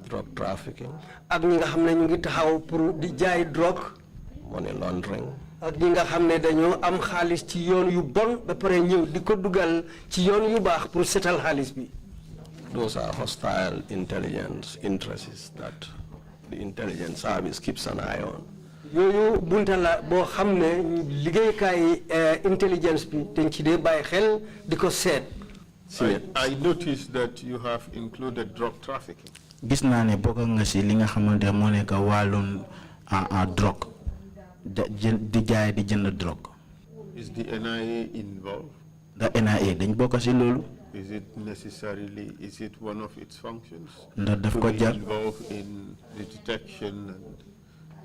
Speaker 1: drug trafficking,
Speaker 2: ak ñi nga xam ne ñu ngi taxaw pour di jaay drogue.
Speaker 1: money laundering,
Speaker 2: ak ñi nga xam ne dañoo am xaalis ci yoon yu bon ba pare ñëw di ko dugal ci yoon yu baax pour setal xaalis bi.
Speaker 1: those are hostile intelligence interests that the intelligence service keeps an eye on.
Speaker 2: yooyu bunta la boo xam ne liggéeykaay intelligence bi dañ ci dee bàyyi xel di ko seet.
Speaker 3: I noticed that you have included drug trafficking.
Speaker 4: gis naa ne bokk nga si li nga xamante moo nekk wàllum drogue di jaay di jënd drogue.
Speaker 3: Is the NIA involved?
Speaker 4: The NIA dañ bokk si loolu.
Speaker 3: Is it one of its functions?
Speaker 4: ndax daf
Speaker 3: to
Speaker 4: ko
Speaker 3: be
Speaker 4: jar
Speaker 3: involved in the detection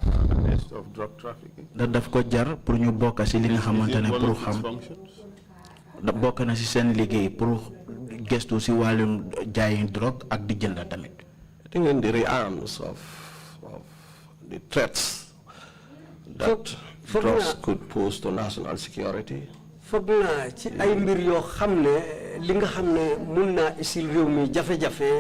Speaker 3: and arrest of drug trafficking?
Speaker 4: ndax daf ko jar pour ñu bokk si li nga xamante ne pour xam. da bokk na ci seen liggéey pour gestu ci wàllum jaayin drogue ak di jënd tamit.
Speaker 1: I think in the realms of the threats that drugs could pose to national security.
Speaker 2: foog naa ci ay mbir yoo xam ne li nga xam ne mun naa isil réew mi jafe-jafe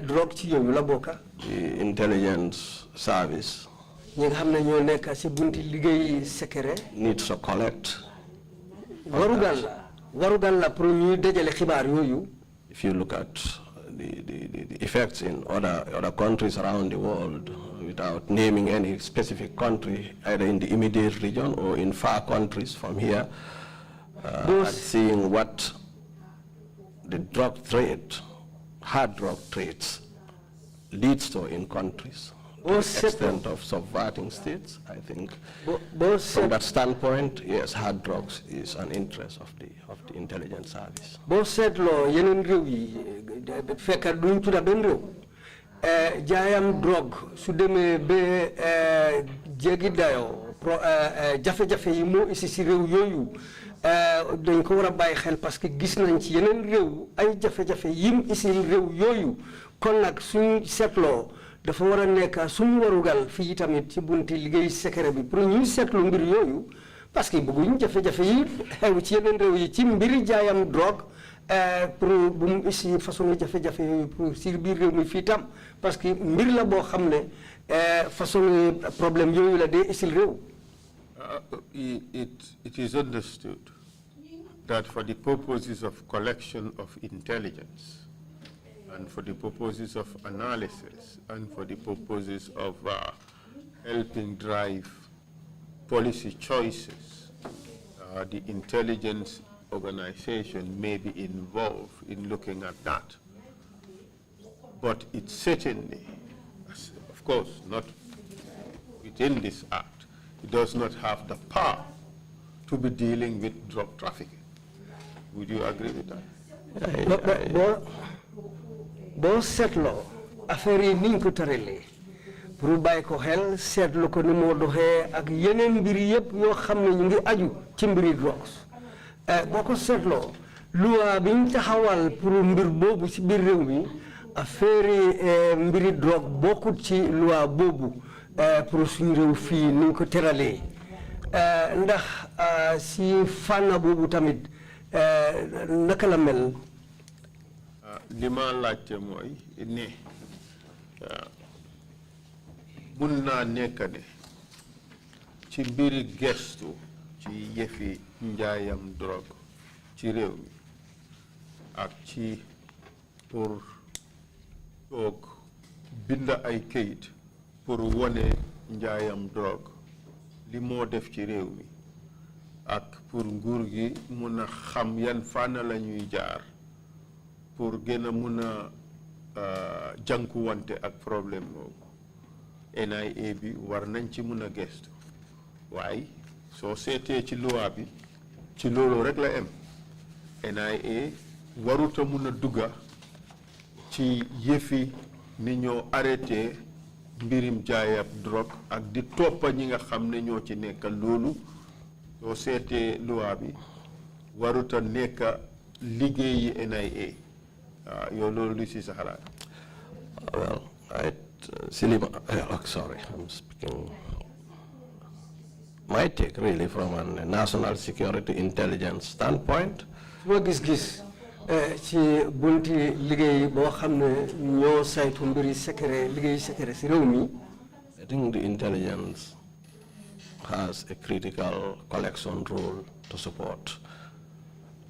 Speaker 2: drogue ci yooyu la bokka.
Speaker 1: The intelligence service
Speaker 2: ñi nga xam ne ñoo nekk ci bunti liggéey secret.
Speaker 1: needs to collect.
Speaker 2: warugal la pour ñuy dajale xibaar yooyu.
Speaker 1: If you look at the effects in other countries around the world, without naming any specific country, either in the immediate region or in far countries from here, and seeing what the drug trade, hard drug trades, leads to in countries, the extent of subverting states, I think, from that standpoint, yes, hard drugs is an interest of the intelligence service.
Speaker 2: Both said law, yenen rew yi fekka duñ tudda ben rew jaayam drogue su demee ba jéggi dayo jafe-jafe yi moo isi si réew yooyu dañ ko war a bàyyi xel parce que gis nañ ci yeneen réew ay jafe-jafe yim isi réew yooyu kon nag suñ seetloo dafa war a nekk suñu warugal fii tamit ci bunti liggéey secret bi pour ñuy seetlu mbir yooyu parce que bëgguñ jafe-jafe yi xew ci yeneen réew yi ci mbiri jaayam drogue pour bu mu isi façon jafe-jafe yooyu pour si biir réew mi fii tam parce que mbir la boo xam ne façon problème yooyu la dee isil réew.
Speaker 3: It is understood that for the purposes of collection of intelligence and for the purposes of analysis and for the purposes of helping drive policy choices, the intelligence organization may be involved in looking at that. But it certainly, of course, not within this act, it does not have the power to be dealing with drug trafficking. Would you agree with that?
Speaker 2: Bo setlo affaire yi niñ ko tëralee pour bàyyi ko xel seetlu ko ni moo doxee ak yeneen mbir yëpp yoo xam ne ñu ngi aju ci mbiri drugs boo ko seetloo loi bi ñu taxawal pour mbir boobu ci biir réew mi affaire mbiri drogue bokkut ci loi boobu pour suñu réew fii niñ ko tëralee ndax si fànn boobu tamit naka la mel.
Speaker 3: li ma laajte mooy ne mun naa nekk ne ci mbiri gestu ci yëfi njaayam drogue ci réew mi ak ci pour toog bind ay kayit pour wone njaayam drogue li moo def ci réew mi ak pour nguur gi mun a xam yan fànn la ñuy jaar pour gën a mun a jànkuwante ak problème boobu NIA bi war nañ ci mun a gestu waaye soo seetee ci loi bi ci loolu rek la em NIA waruta mun a dugga ci yëfi ni ñoo arrêté mbirim jaayab drogue ak di toppa ñi nga xam ne ñoo ci nekk loolu soo seetee loi bi waruta nekk liggéeyi NIA yow loolu lu si sa xalaat.
Speaker 1: Well, sorry, I'm speaking. My take really from a national security intelligence standpoint.
Speaker 2: Suma gis-gis ci bunti liggéey boo xam ne ñoo saytu mbiri secret liggéey secret si réew mi.
Speaker 1: I think the intelligence has a critical collection role to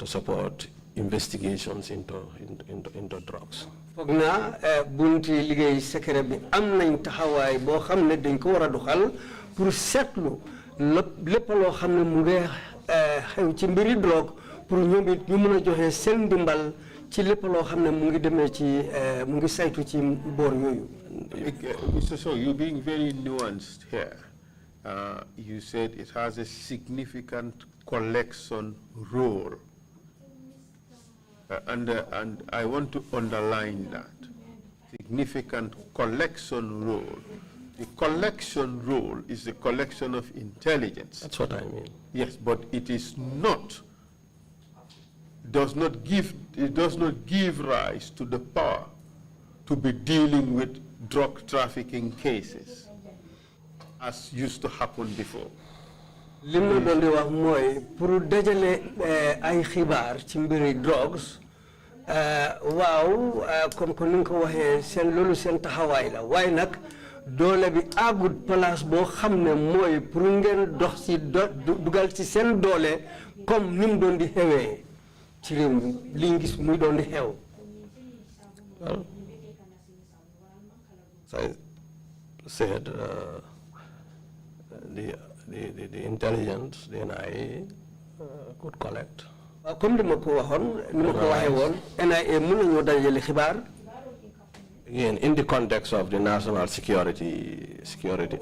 Speaker 1: support investigations into drugs.
Speaker 2: foog naa bunti liggéey secret bi am nañ taxawaay boo xam ne dañ ko war a doxal pour seetlu lépp loo xam ne mu ngi xew ci mbiri drogue pour ñoom it ñu mën a joxe seen ndimbal ci lépp loo xam ne mu ngi demee ci mu ngi saytu ci boor yooyu.
Speaker 3: Mr. Sow, you're being very nuanced here. You said it has a significant collection role. And I want to underline that. Significant collection role. The collection role is the collection of intelligence.
Speaker 1: That's what I mean.
Speaker 3: Yes, but it is not does not give rise to the power to be dealing with drug trafficking cases, as used to happen before.
Speaker 2: Limno dondi wax moy pour dajale ay xibaar ci mbiri drugs waaw comme ko ni ko waxe sen lolu sen taxaway la way nak doole bi agut place bo xamne moy pour ngeen dox ci dugal ci sen doole comme nim doon di xewé ci rew mi li gis muy doon di xew.
Speaker 1: Well, as I said, the intelligence, the NIA, could collect.
Speaker 2: Comme ni ko waxon ni ko waxe won NIA mën nañu dajale xibaar.
Speaker 1: Again, in the context of the national security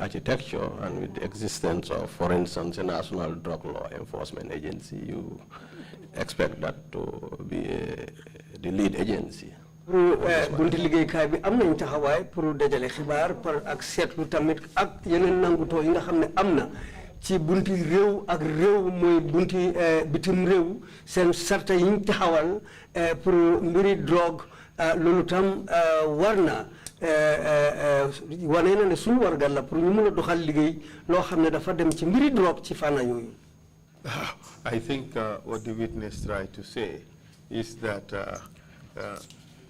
Speaker 1: architecture and with the existence of, for instance, a national drug law enforcement agency, you expect that to be the lead agency.
Speaker 2: Pour bunti liggéey kay bi am nañ taxawaay pour dajale xibaar par ak seetlu tamit ak yeneen nangutoo yi nga xam ne am na ci bunti réew ak réew mooy bunti bitim réew seen sarta yi ñu taxawal pour mbiri drogue loolu tam war na wane na ne suñu wargal la pour ñu mën a doxal liggéey loo xam ne dafa dem ci mbiri drogue ci fànn yooyu.
Speaker 3: I think what the witness tried to say is that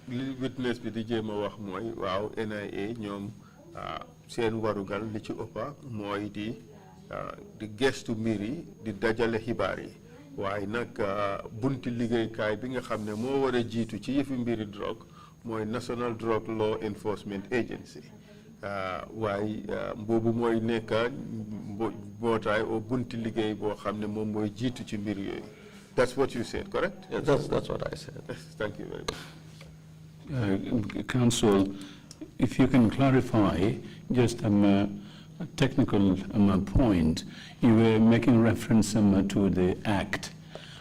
Speaker 3: witness bi di jéem a wax mooy waaw NIA ñoom seen warugal li ci ëppa mooy di gestu mbir yi di dajale xibaar yi waaye nag bunti liggéeykaay bi nga xam ne moo war a jiitu ci yëfi mbiri drogue mooy National Drug Law Enforcement Agency waaye boobu mooy nekk mbootaay o bunti liggéey boo xam ne moom mooy jiitu ci mbir yooyu. That's what you said, correct?
Speaker 1: Yes, that's what I said.
Speaker 3: Yes, thank you very much.
Speaker 5: Counsel, if you can clarify just a technical point, you were making reference to the act.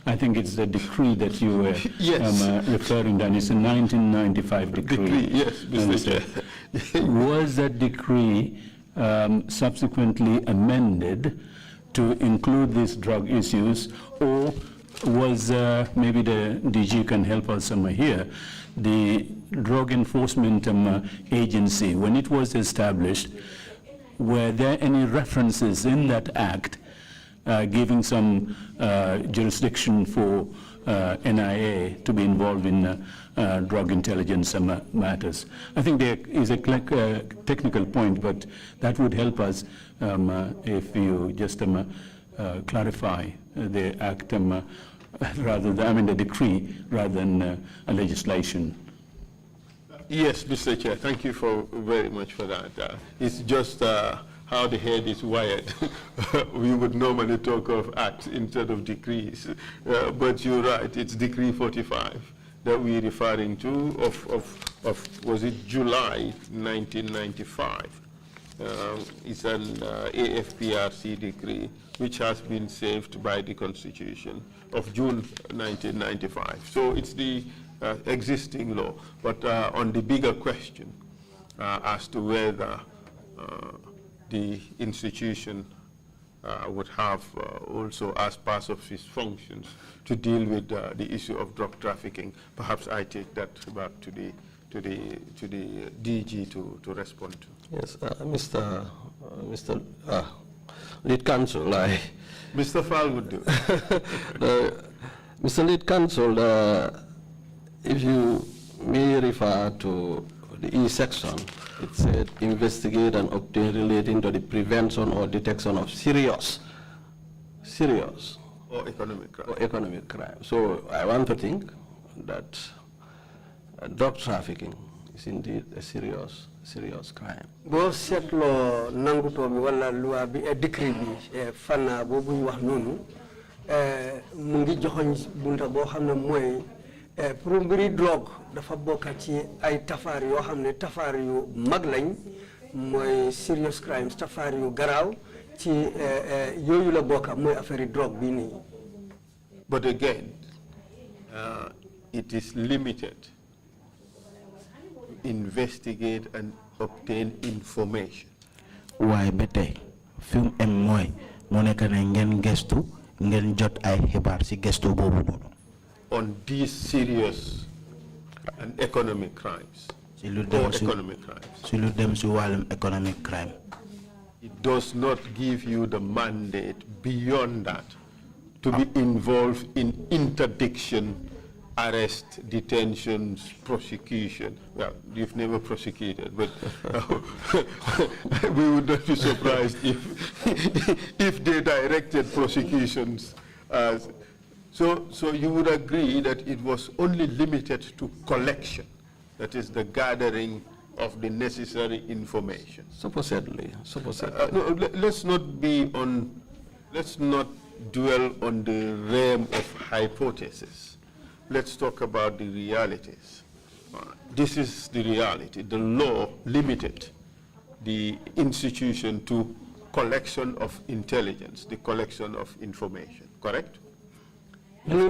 Speaker 5: I think it's the decree that you were
Speaker 3: yes.
Speaker 5: Referring to, and it's a 1995 decree.
Speaker 3: Yes, Mr. Chair.
Speaker 5: Was that decree subsequently amended to include these drug issues, or was maybe the DG can help us here? The Drug Enforcement Agency, when it was established, were there any references in that act giving some jurisdiction for NIA to be involved in drug intelligence matters? I think there is a technical point, but that would help us if you just clarify the act rather than, the decree rather than a legislation.
Speaker 3: Yes, Mr. Chair, thank you very much for that. It's just how the head is wired. We would normally talk of acts instead of decrees, but you're right, it's Decree 45 that we're referring to of was it July 1995. It's an AFPRC decree which has been saved by the Constitution of June 1995. So it's the existing law. But on the bigger question as to whether the institution would have also as part of its functions to deal with the issue of drug trafficking, perhaps I take that back to the DG to respond to.
Speaker 1: Yes, Mr. Lead Counsel,
Speaker 3: Mr. Fall would do.
Speaker 1: Mr. Lead Counsel, if you may refer to the E section, it said investigate and obtain relating to the prevention or detection of serious
Speaker 3: or
Speaker 1: economic crime. So I want to think that drug trafficking is indeed a serious crime.
Speaker 2: Bo setlo nanguto bi wala loi bi décret bi fana bobu ñu wax nonu mu ngi joxoñ bunta bo xamne moy pour mbiri drogue dafa bokk ci ay tafaar yoo xam ne tafaar yu mag lañ mooy serious crimes tafaar yu garaaw ci yooyu la bokk mooy affaire drogue bi nii.
Speaker 3: But again, it is limited to investigate and obtain information.
Speaker 4: Why better film moy mo nek na ngeen gestu ngeen jot ay xibaar ci gestu bobu noonu.
Speaker 3: on these serious and economic crimes. Economic
Speaker 4: crime.
Speaker 3: It does not give you the mandate beyond that to be involved in interdiction, arrest, detentions, prosecution. Well, you've never prosecuted, but we would not be surprised if they directed prosecutions. So you would agree that it was only limited to collection, that is the gathering of the necessary information.
Speaker 1: Supposedly.
Speaker 3: No, let's not dwell on the realm of hypothesis. Let's talk about the realities. This is the reality. The law limited the institution to collection of intelligence, the collection of information, correct? And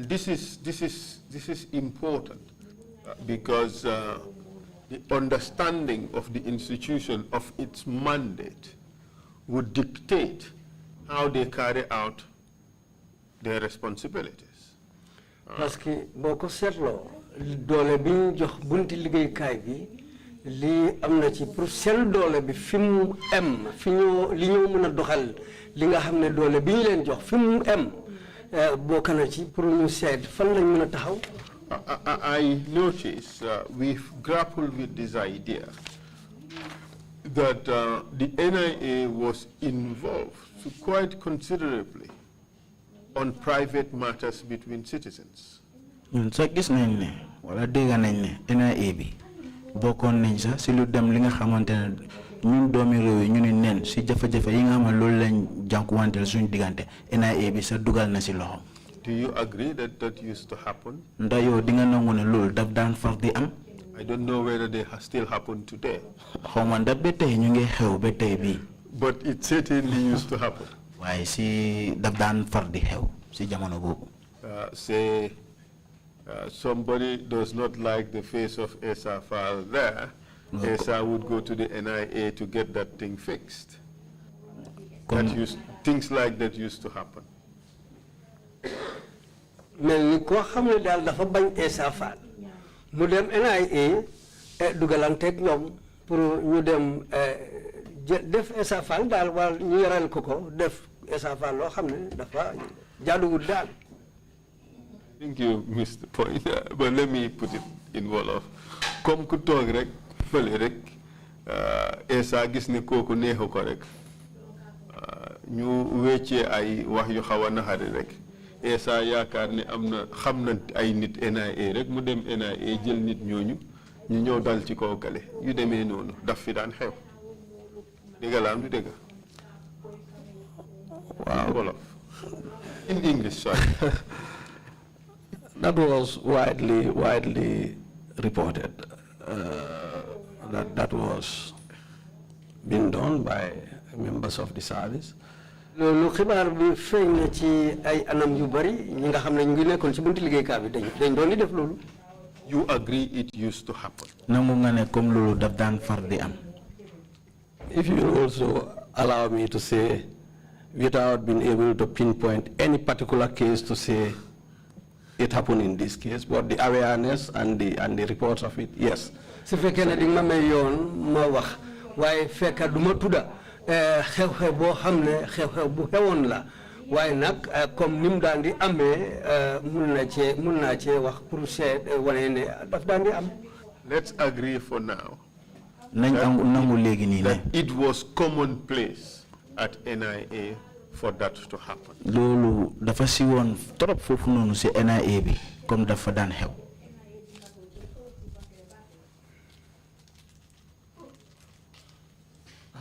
Speaker 3: this is important because the understanding of the institution of its mandate would dictate how they carry out their responsibilities.
Speaker 2: Parce que boko setlo dole biñ jox bunti liggéey kay bi li amna ci pour sel dole bi fimu em fiñu li ñu mëna doxal li nga xamné dole biñ leen jox fimu em bokana ci pour ñu sét fan lañ mëna taxaw.
Speaker 3: I notice we've grappled with this idea that the NIA was involved quite considerably on private matters between citizens.
Speaker 4: So gis nañ ne wala dégg nañ ne NIA bi bokkoon nañ sax si lu dem li nga xamantene ñun doomi réew yi ñu ni nen si jafe-jafe yi nga xamal loolu lañ jànkuwanteel suñu diggante NIA bi sa dugal na si loxo.
Speaker 3: Do you agree that that used to happen?
Speaker 4: Ndax yow di nga nangu ne loolu daf daan far di am.
Speaker 3: I don't know whether they still happen today.
Speaker 4: Xawma ndax ba tey ñu ngi xew ba tey bii.
Speaker 3: But it certainly used to happen.
Speaker 4: Waaye si daf daan far di xew si jamono boobu.
Speaker 3: Say somebody does not like the face of Esa Fall there, Esa would go to the NIA to get that thing fixed. Things like that used to happen.
Speaker 2: Mel ko xamne dal dafa bañ Esa Fall mu dem NIA dugalantek ñom pour ñu dem def Esa Fall dal wal ñu yaral ko def Esa Fall lo xamne dafa jaaduwul dal.
Speaker 3: I think you missed the point, but let me put it in Wolof. Comme ku toog rek fële rek Esa gis ne kooku neexu ko rek ñu wéccee ay wax yu xaw a naxari rek Esa yaakaar ne am na xam na ay nit NIA rek mu dem NIA jël nit ñooñu ñu ñëw dal ci kaw gale yu demee noonu daf fi daan xew dégg la am du dégg.
Speaker 1: Wow.
Speaker 3: Wolof. In English, sorry.
Speaker 1: That was widely reported. That was being done by members of the service.
Speaker 2: Lu xibaar bi feeñ na ci ay anam yu bari ñi nga xam ne ñu ngi nekkoon ci buntu liggéeykaay bi dañ doon di def loolu.
Speaker 3: You agree it used to happen?
Speaker 4: Nangu nga ne comme loolu daf daan far di am.
Speaker 1: If you also allow me to say, without being able to pinpoint any particular case to say it happened in this case, but the awareness and the reports of it, yes.
Speaker 2: Su fekkee ne di nga ma may yoon ma wax waaye fekka du ma tudda xew-xew boo xam ne xew-xew bu xewoon la waaye nag comme ni mu daan di amee mun naa cee wax pour seet wane ne daf daan di am.
Speaker 3: Let's agree for now
Speaker 4: that
Speaker 3: it was commonplace at NIA for that to happen.
Speaker 4: Loolu dafa si woon trop foofu noonu si NIA bi comme dafa daan xew.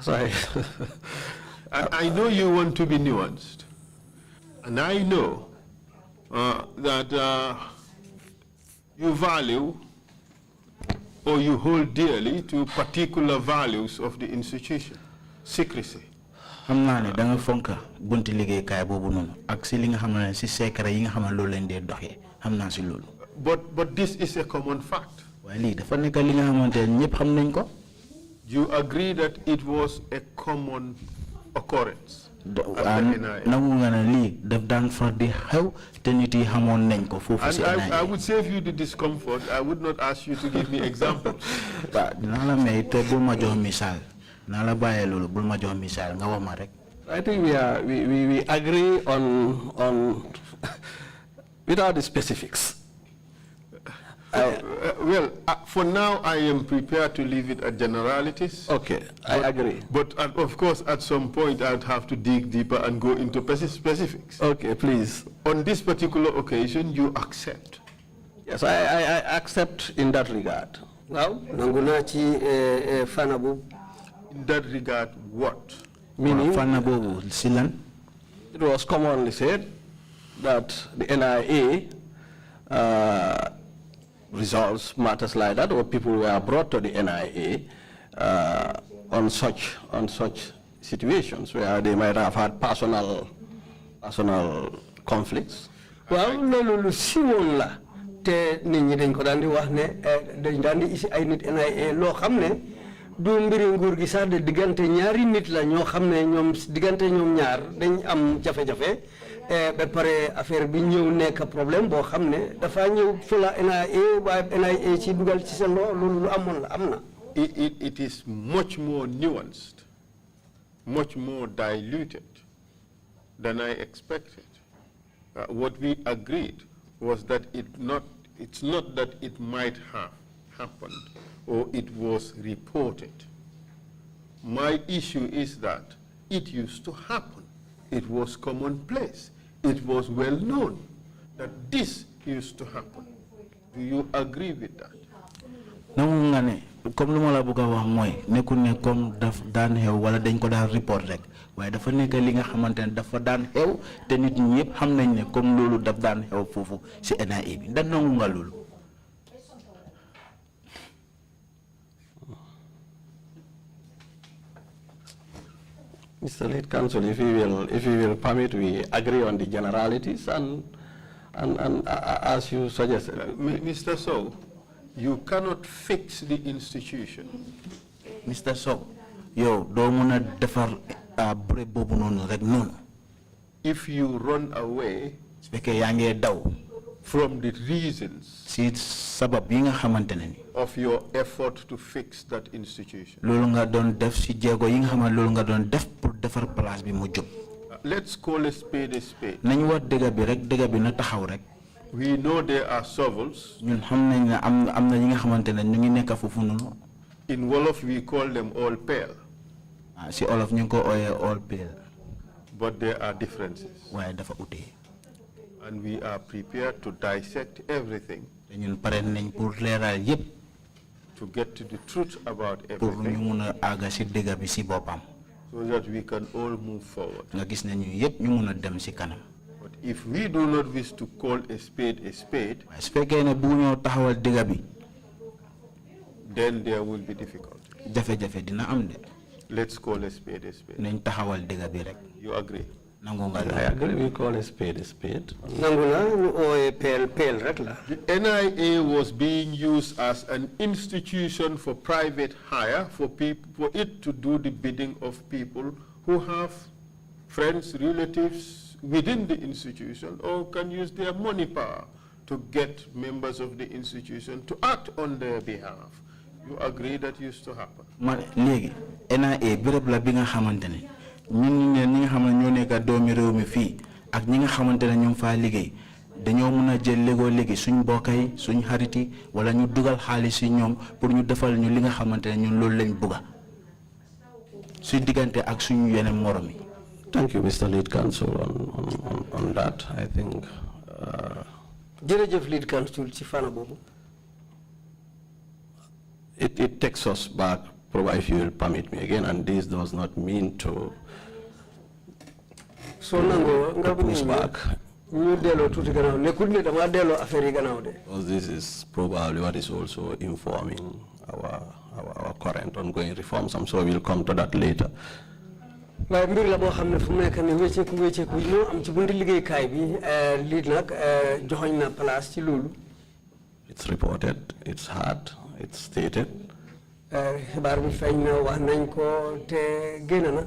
Speaker 1: Sorry.
Speaker 3: I know you want to be nuanced, and I know that you value or you hold dearly to particular values of the institution, secrecy.
Speaker 4: Xam naa ne da nga fonka bunti liggéeykaay boobu noonu ak si li nga xam ne si secret yi nga xam ne loolu leen dee doxee xam naa si loolu.
Speaker 3: But this is a common fact.
Speaker 4: Waaye lii dafa nekk li nga xamante ne ñëpp xam nañ ko.
Speaker 3: You agree that it was a common occurrence? And I would save you the discomfort. I would not ask you to give me examples.
Speaker 1: I think we agree on without the specifics.
Speaker 3: For now, I am prepared to leave it at generalities.
Speaker 1: Okay, I agree.
Speaker 3: But of course, at some point, I'd have to dig deeper and go into specifics.
Speaker 1: Okay, please.
Speaker 3: On this particular occasion, you accept?
Speaker 1: Yes, I accept in that regard.
Speaker 2: Now, in
Speaker 3: that regard, what?
Speaker 1: Meaning, it was commonly said that the NIA resolves matters like that, or people were brought to the NIA on such situations where they might have had personal conflicts.
Speaker 2: Well, lolu siwon la te nit ñi dañ ko dandi wax ne dañ dandi isi ay nit NIA lo xamne du mbiri nguur gi sax de digante ñaari nit la ñoo xamne ñom digante ñom ñaar dañ am jafe-jafe ba pare affaire bi ñew nek problème bo xamne dafa ñew fula NIA ci dugal ci sen lu amon la amna.
Speaker 3: It is much more nuanced, much more diluted than I expected. What we agreed was that it's not that it might have happened or it was reported. My issue is that it used to happen. It was commonplace. It was well known that this used to happen. Do you agree with that?
Speaker 4: Comme luma la bëgg wax moy nekkul ne comme daf daan xew wala dañ ko daan report rek waye dafa nekk li nga xamantene dafa daan xew te nit ñi ñëpp xam nañ ne comme lolu daf daan xew fofu ci NIA bi da nangu nga lolu.
Speaker 1: Mr. Lead Counsel, if you will permit, we agree on the generalities and as you suggested.
Speaker 3: Mr. Sow, you cannot fix the institution.
Speaker 4: Mr. Sow, yo do mëna défar bré bobu nonu rek non.
Speaker 3: If you run away from the reasons of your effort to fix that institution. Let's call a spade a spade. We know there are shovels. In Wolof we call them all pale. But there are differences. And we are prepared to dissect everything to get to the truth about everything so that we can all move forward. But if we do not wish to call a spade, then there will be difficulty. Let's call a spade a spade. You agree?
Speaker 1: I agree, we call a spade a spade.
Speaker 3: The NIA was being used as an institution for private hire for it to do the bidding of people who have friends, relatives within the institution or can use their money power to get members of the institution to act on their behalf. You agree that used to happen?
Speaker 4: NIA ñun ñi nga xamné ñoo nekk doomi réew mi fi ak ñi nga xamantene ñu fa liggéey dañoo mëna jël légui suñ bokkay suñ xariti wala ñu duggal xaaliss ci ñom pour ñu defal ñu li nga xamantene ñun loolu lañ bëgga suñ digënté ak suñ yeneen morom yi.
Speaker 1: Thank you, Mr. Lead Counsel, on that. I think
Speaker 2: jërëjëf Lead Counsel ci fana bobu.
Speaker 1: It takes us back, probably if you will permit me again, and this does not mean to push back. Because this is probably what is also informing our current ongoing reforms. I'm sure we'll come to that later. It's reported, it's heard, it's stated.
Speaker 2: xibaar bi feeñ na wax nañ ko te génn na.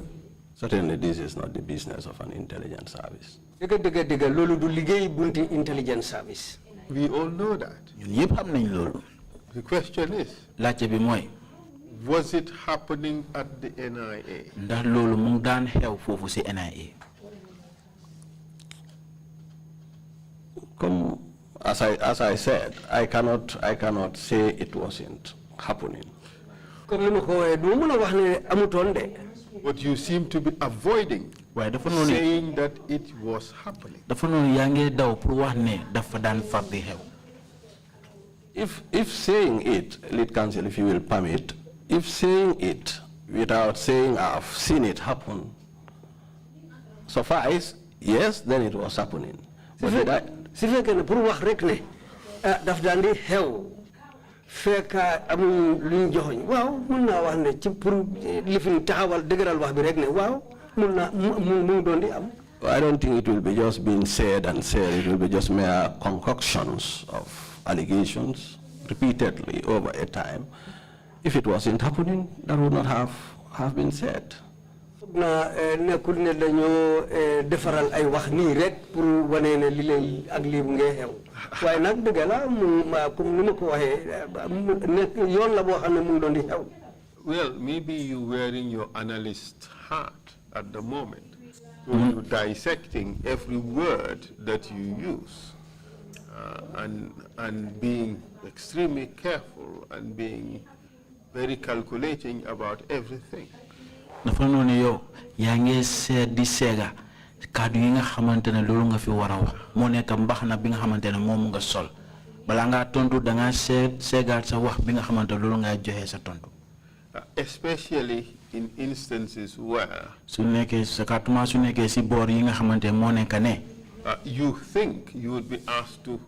Speaker 1: Certainly, this is not the business of an intelligence service.
Speaker 2: Dëgg loolu du liggéey bunti intelligence service.
Speaker 3: We all know that.
Speaker 4: ñun yëpp xam nañ loolu.
Speaker 3: The question is,
Speaker 4: laajte bi mooy.
Speaker 3: was it happening at the NIA?
Speaker 4: ndax loolu mu ngi daan xew foofu si NIA.
Speaker 1: Come, as I said, I cannot say it wasn't happening.
Speaker 2: Comme ni ma ko waxee du mën a wax ne amutoon de.
Speaker 3: But you seem to be avoiding saying that it was happening.
Speaker 1: If saying it, lead counsel, if you will permit, if saying it without saying I've seen it happen suffice, yes, then it was happening. But did I?
Speaker 2: Si fekkee ne pour wax rek ne daf daan di xew fekk amul luñ joxoñ waaw mun naa wax ne ci pour lifin taxawal dëgëral wax bi rek ne waaw mun naa mu doon di am.
Speaker 1: I don't think it will be just being said and said. It will be just mere concoctions of allegations repeatedly over a time. If it wasn't happening, that would not have been said.
Speaker 2: na nekkul ne dañoo defaral ay wax nii rek pour wane ne li lay ak lii bu ngee xew waaye nag dëgg la mu comme ni ma ko waxee nekk yoon la boo xam ne mu ngi doon di xew.
Speaker 3: Well, maybe you wearing your analyst hat at the moment. So you're dissecting every word that you use and being extremely careful and being very calculating about everything.
Speaker 4: dafa noonu yow yaa ngi seet di seega kàddu yi nga xamante ne loolu nga fi war a wax moo nekk mbaxana bi nga xamante ne moom nga sol balaa ngaa tontu da ngaa seegaat sa wax bi nga xamante ne loolu ngay joxe sa tontu.
Speaker 3: Especially in instances where
Speaker 4: su nekkee sa kàttuma su nekkee si boor yi nga xamante moo nekk ne.
Speaker 3: You think you would be asked to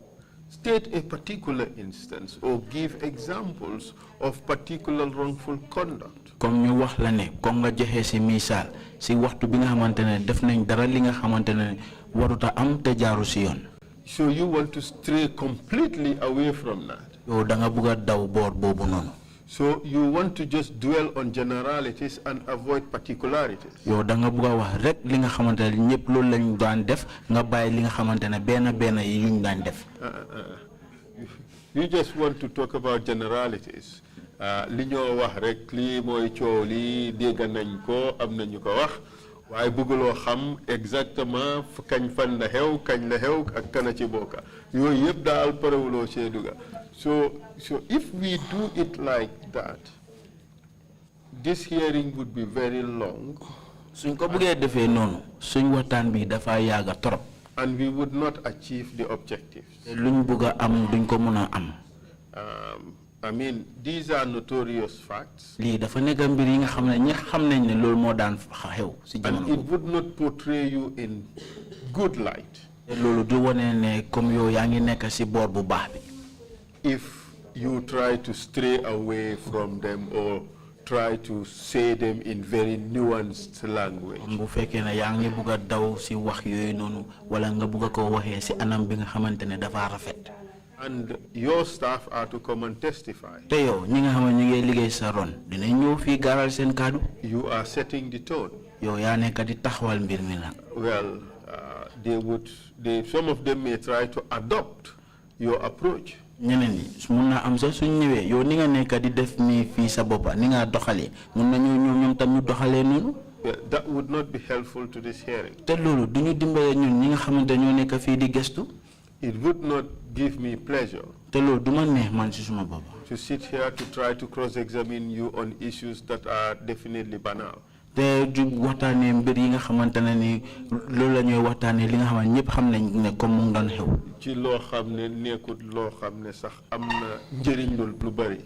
Speaker 3: state a particular instance or give examples of particular wrongful conduct.
Speaker 4: Comme ñu wax la ne comme nga joxe si misaal si waxtu bi nga xamante ne def nañ dara li nga xamante ne waruta am te jaaru si yoon.
Speaker 3: So you want to stray completely away from that.
Speaker 4: yow da nga bëgg a daw boor boobu noonu.
Speaker 3: So you want to just dwell on generalities and avoid particularities.
Speaker 4: yow da nga bëgg a wax rek li nga xamante ne ñëpp loolu lañ daan def nga bàyyi li nga xamante ne benn yi yuñ daan def.
Speaker 3: You just want to talk about generalities. Li ñoo wax rek lii mooy coow lii dégg nañ ko am nañu ko wax waaye bëgguloo xam exactement kañ fan la xew kañ la xew ak kana ci bokka yooyu yëpp daal parewuloo cee duga. So if we do it like that, this hearing would be very long.
Speaker 4: Suñ ko bëggee defee noonu suñ waxtaan bi dafa yàgga trop.
Speaker 3: And we would not achieve the objectives.
Speaker 4: luñ bëgg a am duñ ko mën a am.
Speaker 3: I mean, these are notorious facts.
Speaker 4: lii dafa nekk mbir yi nga xam ne ñi xam nañ ne loolu moo daan xew si jamono.
Speaker 3: And it would not portray you in good light.
Speaker 4: loolu du wane ne comme yow yaa ngi nekk si boor bu baax bi.
Speaker 3: If you try to stray away from them or try to say them in very nuanced language.
Speaker 4: bu fekkee ne yaa ngi bëgg a daw si wax yooyu noonu wala nga bëgg a ko waxee si anam bi nga xamante ne dafa rafet.
Speaker 3: And your staff are to come and testify.
Speaker 4: te yow ñi nga xam ne ñu ngi liggéey sa ron dinañ ñëw fii gaaral seen kaddu.
Speaker 3: You are setting the tone.
Speaker 4: yow yaa nekk di taxawal mbir mi nag.
Speaker 3: Well, some of them may try to adopt your approach.
Speaker 4: ñeneen ñi mun naa am sax suñ ñëwee yow ni nga nekk di def nii fii sa boppa ni nga doxalee mun nañu ñoom tam ñu doxalee noonu.
Speaker 3: That would not be helpful to this hearing.
Speaker 4: te loolu du ñu dimbale ñun ñi nga xamante ñoo nekk fii di gestu.
Speaker 3: It would not give me pleasure
Speaker 4: te loolu du ma neex man si suma boppa.
Speaker 3: to sit here to try to cross-examine you on issues that are definitely banal.
Speaker 4: te ju waxtaanee mbir yi nga xamante ne ni loolu la ñuy waxtaanee li nga xam ne ñëpp xam nañ ne comme mu ngi doon xew.
Speaker 3: ci loo xam ne nekkut loo xam ne sax am na njëriñ lu bari.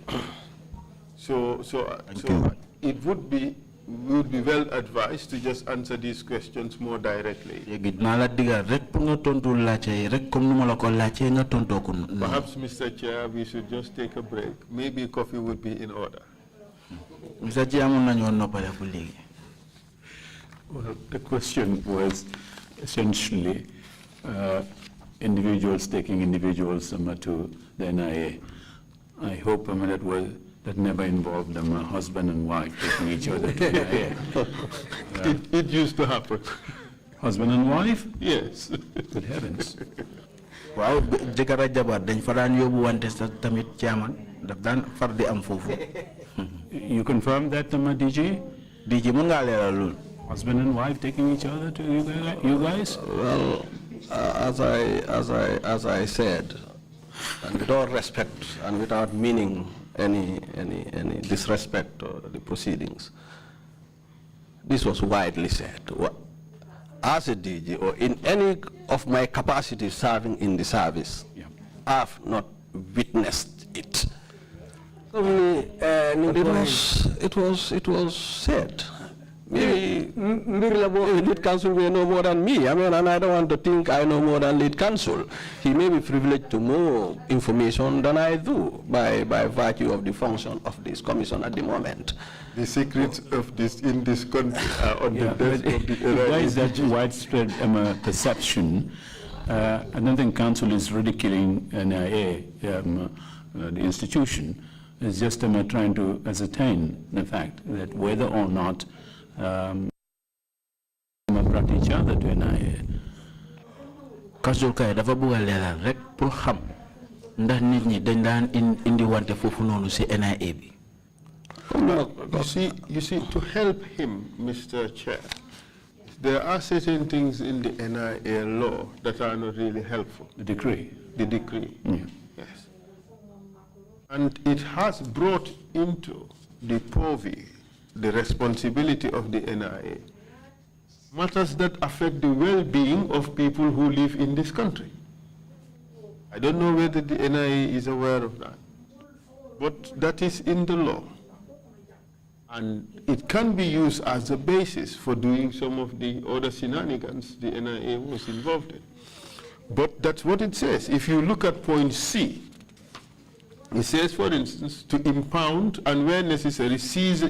Speaker 3: So it would be well advised to just answer these questions more directly.
Speaker 4: léegi dinaa la digal rek pour nga tontu laajte yi rek comme ni ma la ko laajtee nga tontoo ko.
Speaker 3: Perhaps, Mr. Chair, we should just take a break. Maybe coffee would be in order.
Speaker 4: Mr. Chair, amoon nañoo noppale fu léegi.
Speaker 5: Well, the question was essentially individuals taking individuals to the NIA. I hope that was that never involved them, a husband and wife taking each other to NIA.
Speaker 3: It used to happen.
Speaker 5: Husband and wife?
Speaker 3: Yes.
Speaker 5: Good heavens.
Speaker 4: Wow, jëkkër ak jabar dañ fa daan yóbbu wante sa tamit chairman daf daan far di am foofu.
Speaker 5: You confirm that, DG?
Speaker 4: DG mun ngaa leeral loolu.
Speaker 5: Husband and wife taking each other to you guys?
Speaker 1: Well, as I said, and without respect and without meaning any disrespect to the proceedings, this was widely said. As a DG or in any of my capacities serving in the service,
Speaker 5: Yeah.
Speaker 1: I have not witnessed it.
Speaker 2: But
Speaker 1: It was said. Maybe lead counsel may know more than me. I mean, and I don't want to think I know more than lead counsel. He may be privileged to more information than I do by virtue of the function of this commission at the moment.
Speaker 3: The secrets of this in this country are on the desk of the
Speaker 5: Why is that widespread perception? I don't think council is ridiculing NIA, the institution. It's just trying to ascertain the fact that whether or not brought each other to NIA.
Speaker 4: Council kay dafa bëgg a leeral rek pour xam ndax nit ñi dañ daan indi wante foofu noonu ci NIA bi.
Speaker 3: You see, to help him, Mr. Chair, there are certain things in the NIA law that are not really helpful.
Speaker 5: The decree.
Speaker 3: The decree.
Speaker 5: Yeah.
Speaker 3: Yes. And it has brought into the purview the responsibility of the NIA matters that affect the well-being of people who live in this country. I don't know whether the NIA is aware of that, but that is in the law. And it can be used as a basis for doing some of the other shenanigans the NIA was involved in. But that's what it says. If you look at point C, it says, for instance, to impound and where necessary, seize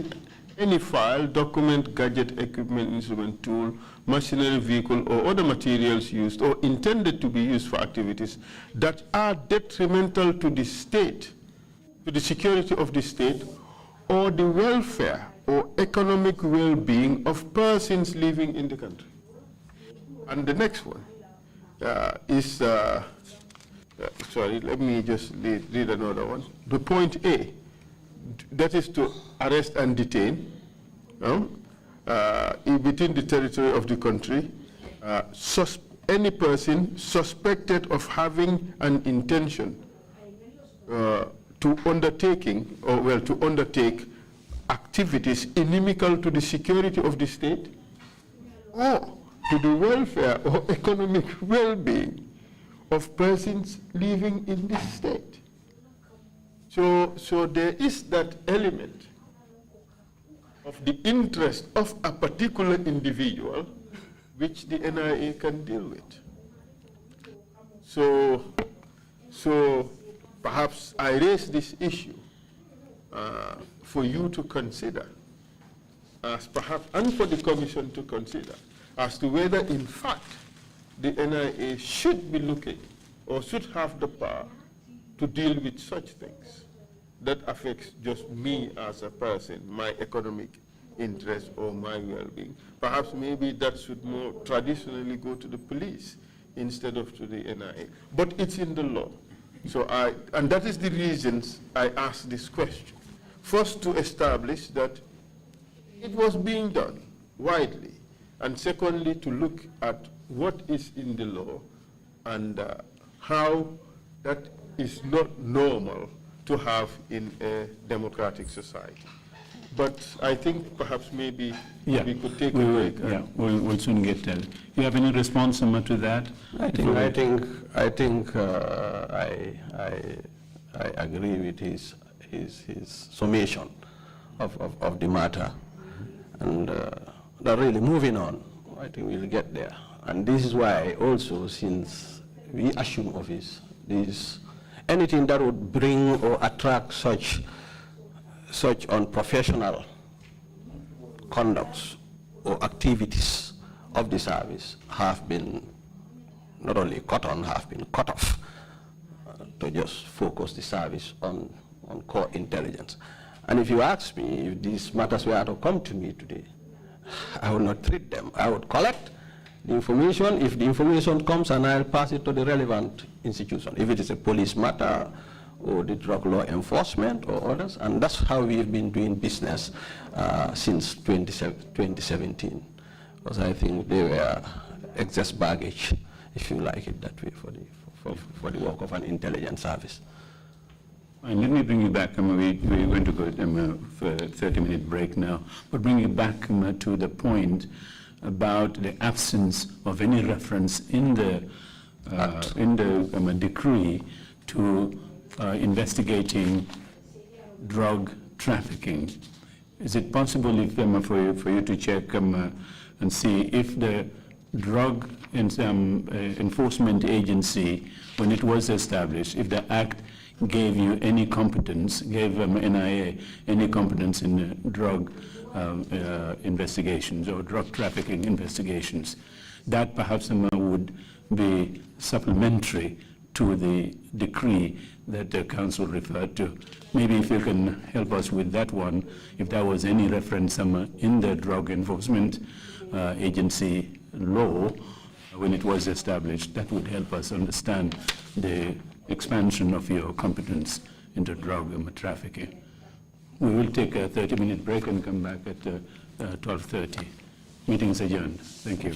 Speaker 3: any file, document, gadget, equipment, instrument, tool, machinery, vehicle, or other materials used or intended to be used for activities that are detrimental to the state, to the security of the state, or the welfare or economic well-being of persons living in the country. And the next one is, sorry, let me just read another one. The point A, that is to arrest and detain within the territory of the country any person suspected of having an intention to undertake activities inimical to the security of the state or to the welfare or economic well-being of persons living in this state. So there is that element of the interest of a particular individual which the NIA can deal with. So perhaps I raise this issue for you to consider, as perhaps, and for the Commission to consider, as to whether in fact the NIA should be looking or should have the power to deal with such things that affects just me as a person, my economic interest or my well-being. Perhaps maybe that should more traditionally go to the police instead of to the NIA. But it's in the law. So and that is the reasons I asked this question. First, to establish that it was being done widely. And secondly, to look at what is in the law and how that is not normal to have in a democratic society. But I think perhaps maybe we could take a break.
Speaker 5: Yeah, we'll soon get there. You have any response to that?
Speaker 1: I agree with his summation of the matter, and really moving on, I think we'll get there. And this is why also, since we assume office, anything that would bring or attract such unprofessional conducts or activities of the service have been not only cut on, have been cut off to just focus the service on core intelligence. And if you ask me if these matters were to come to me today, I would not treat them. I would collect the information. If the information comes, and I'll pass it to the relevant institution. If it is a police matter or the drug law enforcement or others, and that's how we've been doing business since 2017. Because I think they were excess baggage, if you like it that way, for the work of an intelligence service.
Speaker 5: And let me bring you back. We're going to go for a 30-minute break now, but bring you back to the point about the absence of any reference in the decree to investigating drug trafficking. Is it possible if, for you to check and see if the drug enforcement agency, when it was established, if the act gave you any competence, gave NIA any competence in drug investigations or drug trafficking investigations, that perhaps would be supplementary to the decree that the council referred to. Maybe if you can help us with that one, if there was any reference in the drug enforcement agency law when it was established, that would help us understand the expansion of your competence into drug trafficking. We will take a 30-minute break and come back at 12:30. Meeting is adjourned. Thank you.